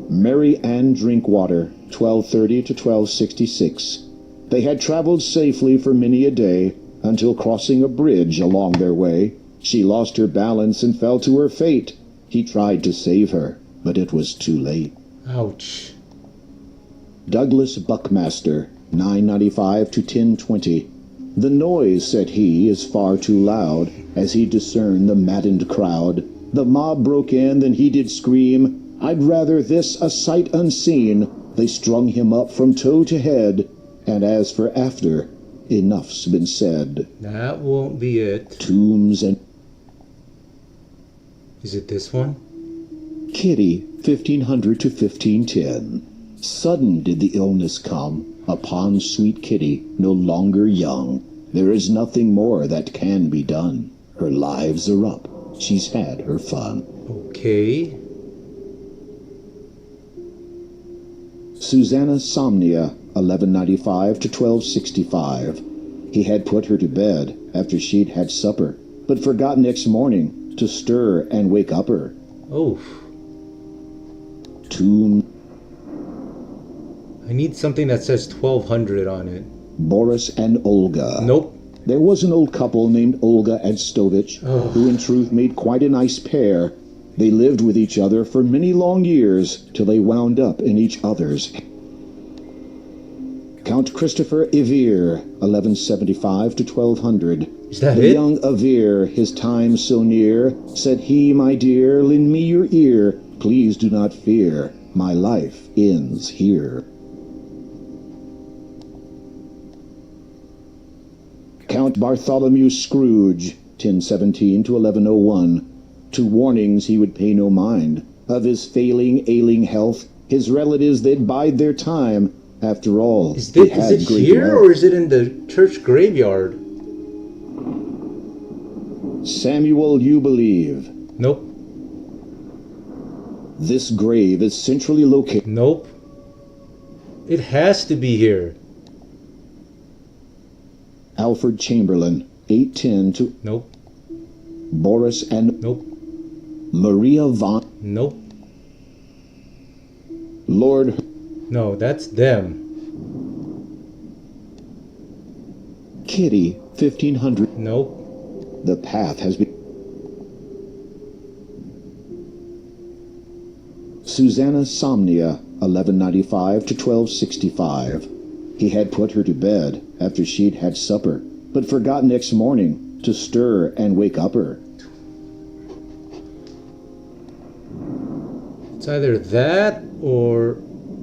Mary Ann Drinkwater, 1230 to 1266. They had traveled safely for many a day, until crossing a bridge along their way, she lost her balance and fell to her fate. He tried to save her, but it was too late. Ouch. Douglas Buckmaster, 995 to 1020. The noise, said he, is far too loud, as he discerned the maddened crowd. The mob broke in, then he did scream, I'd rather this a sight unseen. They strung him up from toe to head, and as for after, enough's been said. That won't be it. Tombs and... Is it this one? Kitty, 1500 to 1510. Sudden did the illness come upon sweet Kitty, no longer young. There is nothing more that can be done. Her lives are up. She's had her fun. Okay. Susanna Somnia, 1195 to 1265. He had put her to bed after she'd had supper, but forgot next morning to stir and wake up her. Oh. Tomb. I need something that says 1200 on it. Boris and Olga. Nope. There was an old couple named Olga and Stovich, who in truth made quite a nice pair. They lived with each other for many long years, till they wound up in each other's. Count Christopher Evere, 1175 to 1200. Is that the it? young Evere, his time so near, said he, my dear, lend me your ear. Please do not fear, my life ends here. Count Bartholomew Scrooge, 1017 to 1101. To warnings he would pay no mind. Of his ailing health, his relatives, they'd bide their time. After all, is it here or is it in the church graveyard? Samuel You Believe. Nope. This grave is centrally located. Nope. It has to be here. Alfred Chamberlain, 810 to... Nope. Boris and... Nope. Maria von... Nope. Lord... No, that's them. Kitty, 1500... Nope. The path has been... Susanna Somnia, 1195 to 1265. He had put her to bed after she'd had supper, but forgot next morning to stir and wake up her. It's either that or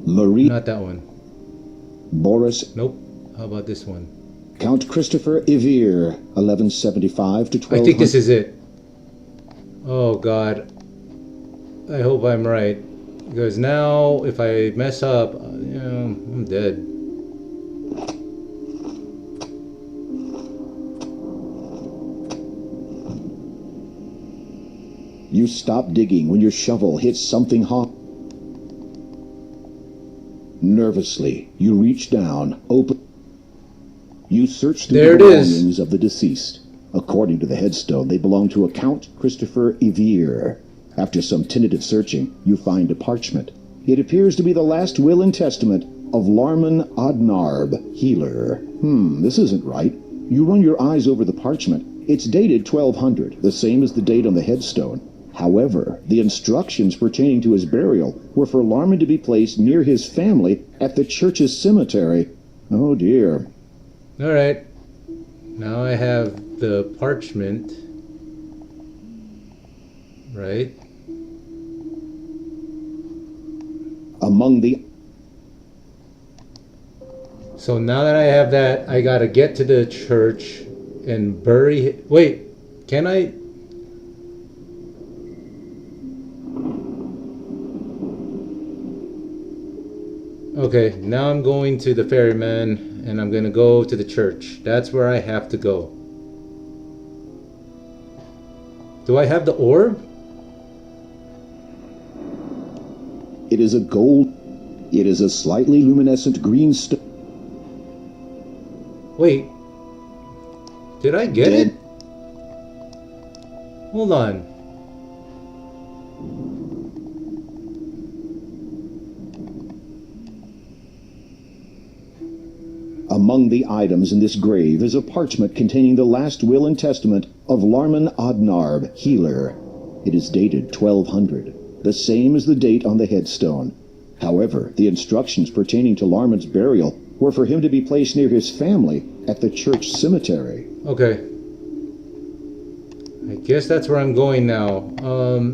Marie. not that one. Boris. Nope. How about this one? Count Christopher Ivir, 1175 to 1200. I think this is it. Oh God. I hope I'm right. Because now, if I mess up, I'm dead. You stop digging when your shovel hits something hot. Nervously, you reach down, open. You search through the belongings of the deceased. According to the headstone, they belong to a Count Christopher Ivir. After some tentative searching, you find a parchment. It appears to be the last will and testament of Larman Odnarb, healer. This isn't right. You run your eyes over the parchment. It's dated 1200, the same as the date on the headstone. However, the instructions pertaining to his burial were for Larman to be placed near his family at the church's cemetery. Oh dear. All right. Now I have the parchment. Right? Among the... So now that I have that, I gotta get to the church and bury... Wait, can I... Okay, now I'm going to the ferryman and I'm gonna go to the church. That's where I have to go. Do I have the orb? It is a gold. It is a slightly luminescent green stone. Wait. Did I get it? Hold on. Among the items in this grave is a parchment containing the last will and testament of Larman Odnarb, healer. It is dated 1200, the same as the date on the headstone. However, the instructions pertaining to Larman's burial were for him to be placed near his family at the church cemetery. Okay. I guess that's where I'm going now.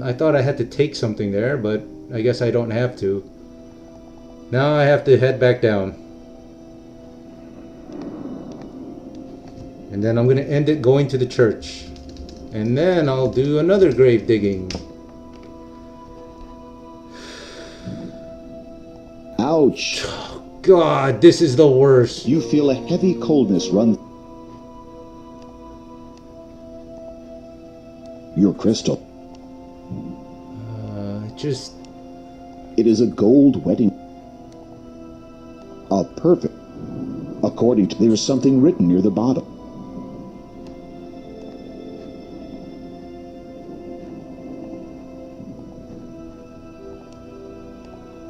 I thought I had to take something there, but I guess I don't have to. Now I have to head back down. And then I'm going to end it going to the church. And then I'll do another grave digging. Ouch. God, this is the worst. You feel a heavy coldness run. Your crystal. Just... It is a gold wedding. A perfect. According to... There is something written near the bottom.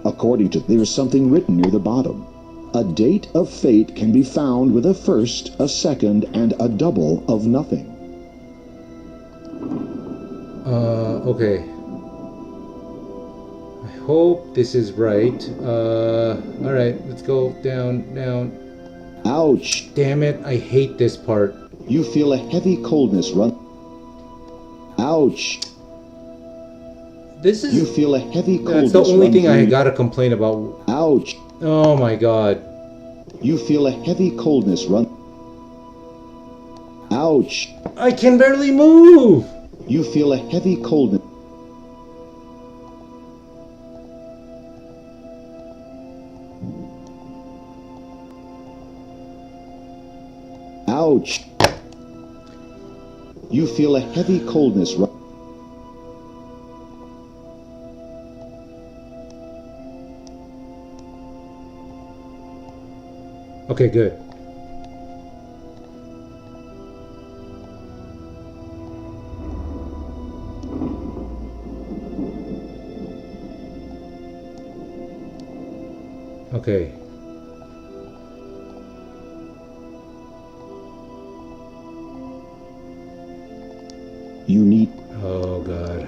According to... There is something written near the bottom. A date of fate can be found with a first, a second, and a double of nothing. Okay. I hope this is right. Alright, let's go down, down. Ouch. Damn it, I hate this part. You feel a heavy coldness run. Ouch. This is... You feel a heavy coldness. That's the only thing I gotta complain about. Ouch. Oh my god. You feel a heavy coldness run. Ouch. I can barely move. You feel a heavy coldness. Ouch. You feel a heavy coldness run. Okay, good. Okay. You need... Oh, God.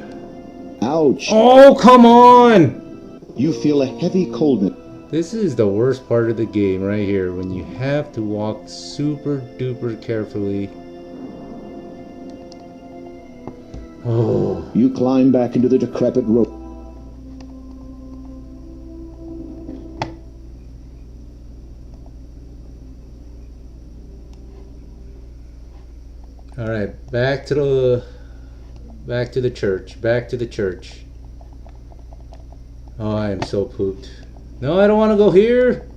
Ouch. Oh, come on! You feel a heavy coldness. This is the worst part of the game right here, when you have to walk super duper carefully. Oh. You climb back into the decrepit rope. All right, back to the church. Back to the church. Oh, I am so pooped. No, I don't want to go here.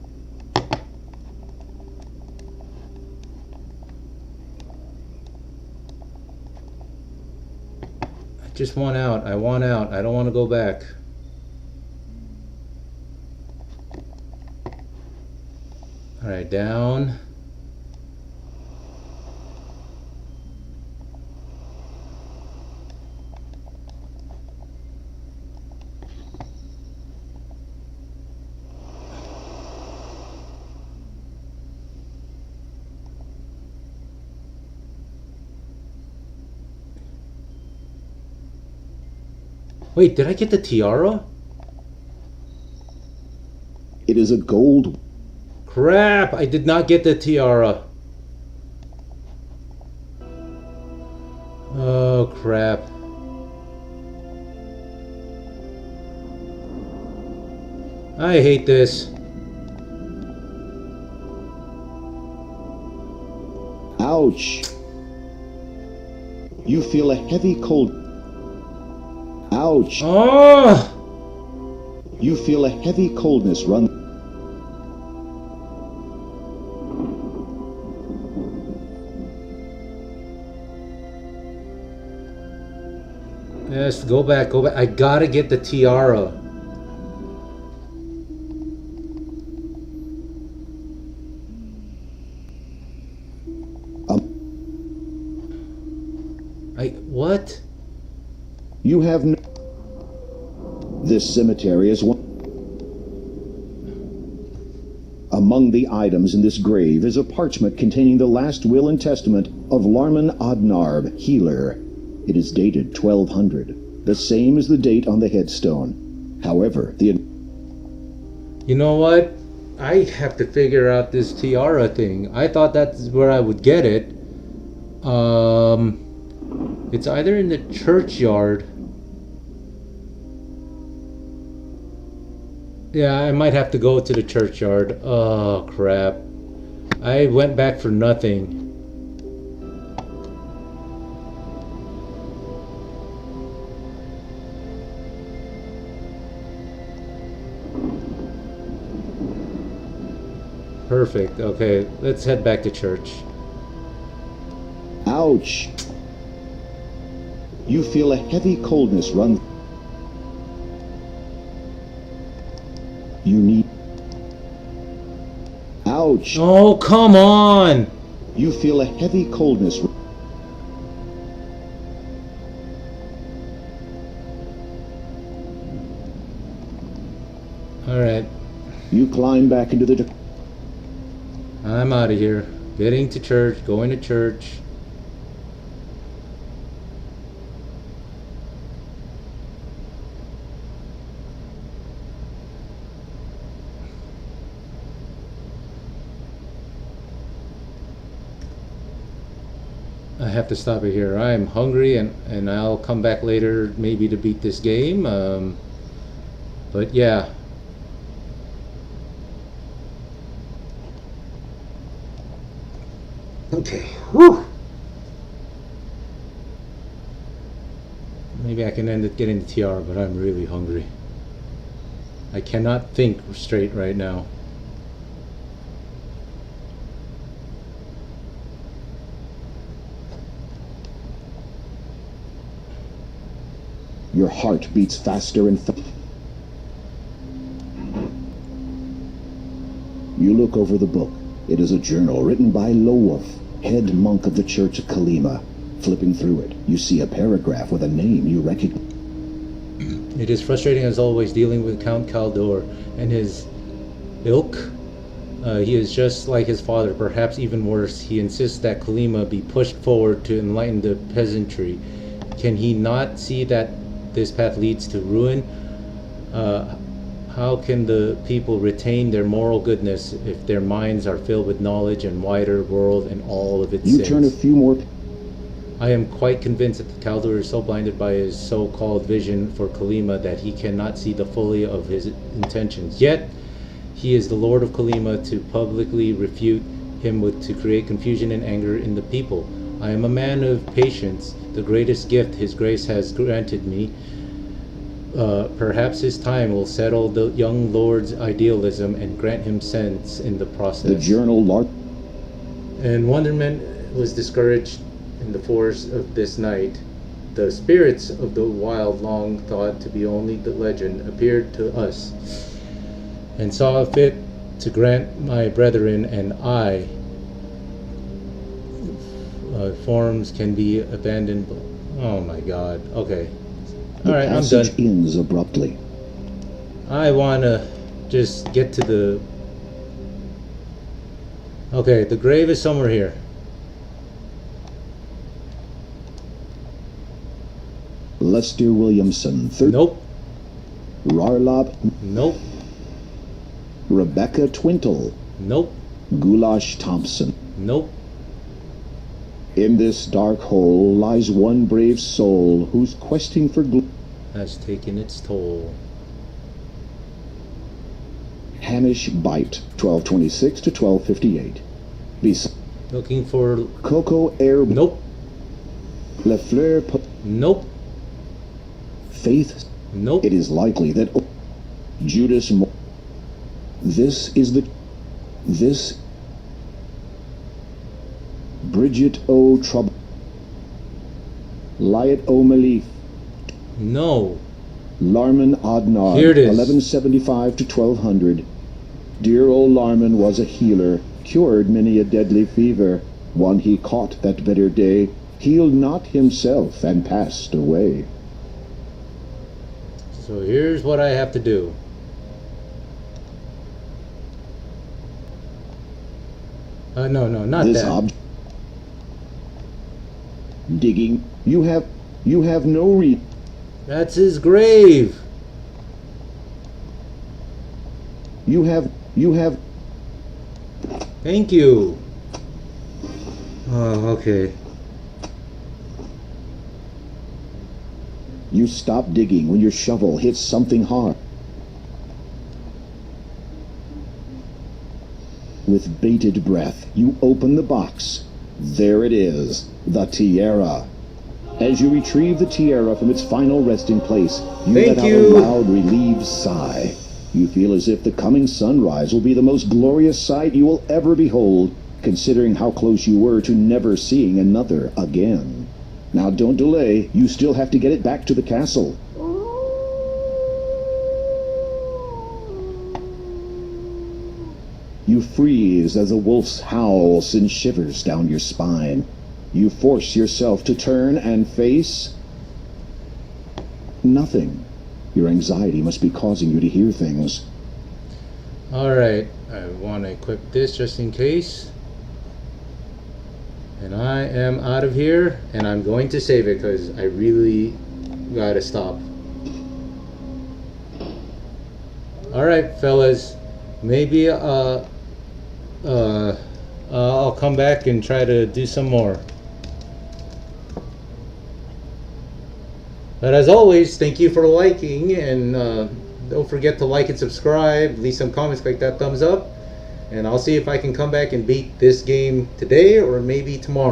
I just want out. I want out. I don't want to go back. All right, down. Wait, did I get the tiara? It is a gold. Crap, I did not get the tiara. Oh, crap. I hate this. Ouch. You feel a heavy cold. Ouch. Oh! You feel a heavy coldness run. Yes, go back, go back. I gotta get the tiara. What? You have no... This cemetery is one... Among the items in this grave is a parchment containing the last will and testament of Larman Odnarb, healer. It is dated 1200, the same as the date on the headstone. However, the... You know what? I have to figure out this tiara thing. I thought that's where I would get it. It's either in the churchyard. Yeah, I might have to go to the churchyard. Oh, crap. I went back for nothing. Perfect. Okay, let's head back to church. Ouch. You feel a heavy coldness run. You need... Ouch. Oh, come on! You feel a heavy coldness. Alright. You climb back into the... I'm out of here. Getting to church, going to church. I have to stop it here. I'm hungry and I'll come back later maybe to beat this game. But yeah. Okay. Whew. Maybe I can end up getting the tiara, but I'm really hungry. I cannot think straight right now. Your heart beats faster and You look over the book. It is a journal written by Lowolf, head monk of the Church of Kalima. Flipping through it, you see a paragraph with a name you recognize. It is frustrating as always dealing with Count Kaldor and his ilk. He is just like his father, perhaps even worse. He insists that Kalima be pushed forward to enlighten the peasantry. Can he not see that this path leads to ruin? how can the people retain their moral goodness if their minds are filled with knowledge and wider world and all of its You sins? turn a few more. I am quite convinced that the Kaldor is so blinded by his so-called vision for Kalima that he cannot see the fully of his intentions. Yet, he is the Lord of Kalima. To publicly refute him would to create confusion and anger in the people. I am a man of patience, the greatest gift his grace has granted me. Perhaps his time will settle the young lord's idealism and grant him sense in the process. The journal Lark. And Wonderment was discouraged in the forest of this night. The spirits of the wild, long thought to be only the legend, appeared to us, and saw fit to grant my brethren and I forms can be abandoned. Oh my God. Okay. All right, I'm done. The passage ends abruptly. I wanna just get to the. Okay, the grave is somewhere here. Lester Williamson. Nope. Rarlop. Nope. Rebecca Twintle. Nope. Goulash Thompson. Nope. In this dark hole lies one brave soul whose questing for has taken its toll. Hamish Bite, 1226 to 1258. Looking for Coco Air. Nope. Lefleur. Nope. Faith. Nope. It is likely that Judas. This is the. This. Bridget O. Trouble. Lyot O. Malif. No. Larman Odnar. Here it is. 1175 to 1200. Dear old Larman was a healer, cured many a deadly fever. One he caught that bitter day, healed not himself and passed away. So here's what I have to do. No, not this that. Digging. You have no reason. That's his grave. You have. Thank you. Oh, okay. You stop digging when your shovel hits something hard. With bated breath, you open the box. There it is, the tiara. As you retrieve the tiara from its final resting place, you let out a loud, relieved sigh. You feel as if the coming sunrise will be the most glorious sight you will ever behold, considering how close you were to never seeing another again. Now don't delay, you still have to get it back to the castle. You freeze as a wolf's howl sends shivers down your spine. You force yourself to turn and face nothing. Your anxiety must be causing you to hear things. Alright, I want to equip this just in case. And I am out of here, and I'm going to save it because I really gotta stop. Alright, fellas, maybe I'll come back and try to do some more. But as always, thank you for liking, and don't forget to like and subscribe, leave some comments, like that thumbs up, and I'll see if I can come back and beat this game today or maybe tomorrow.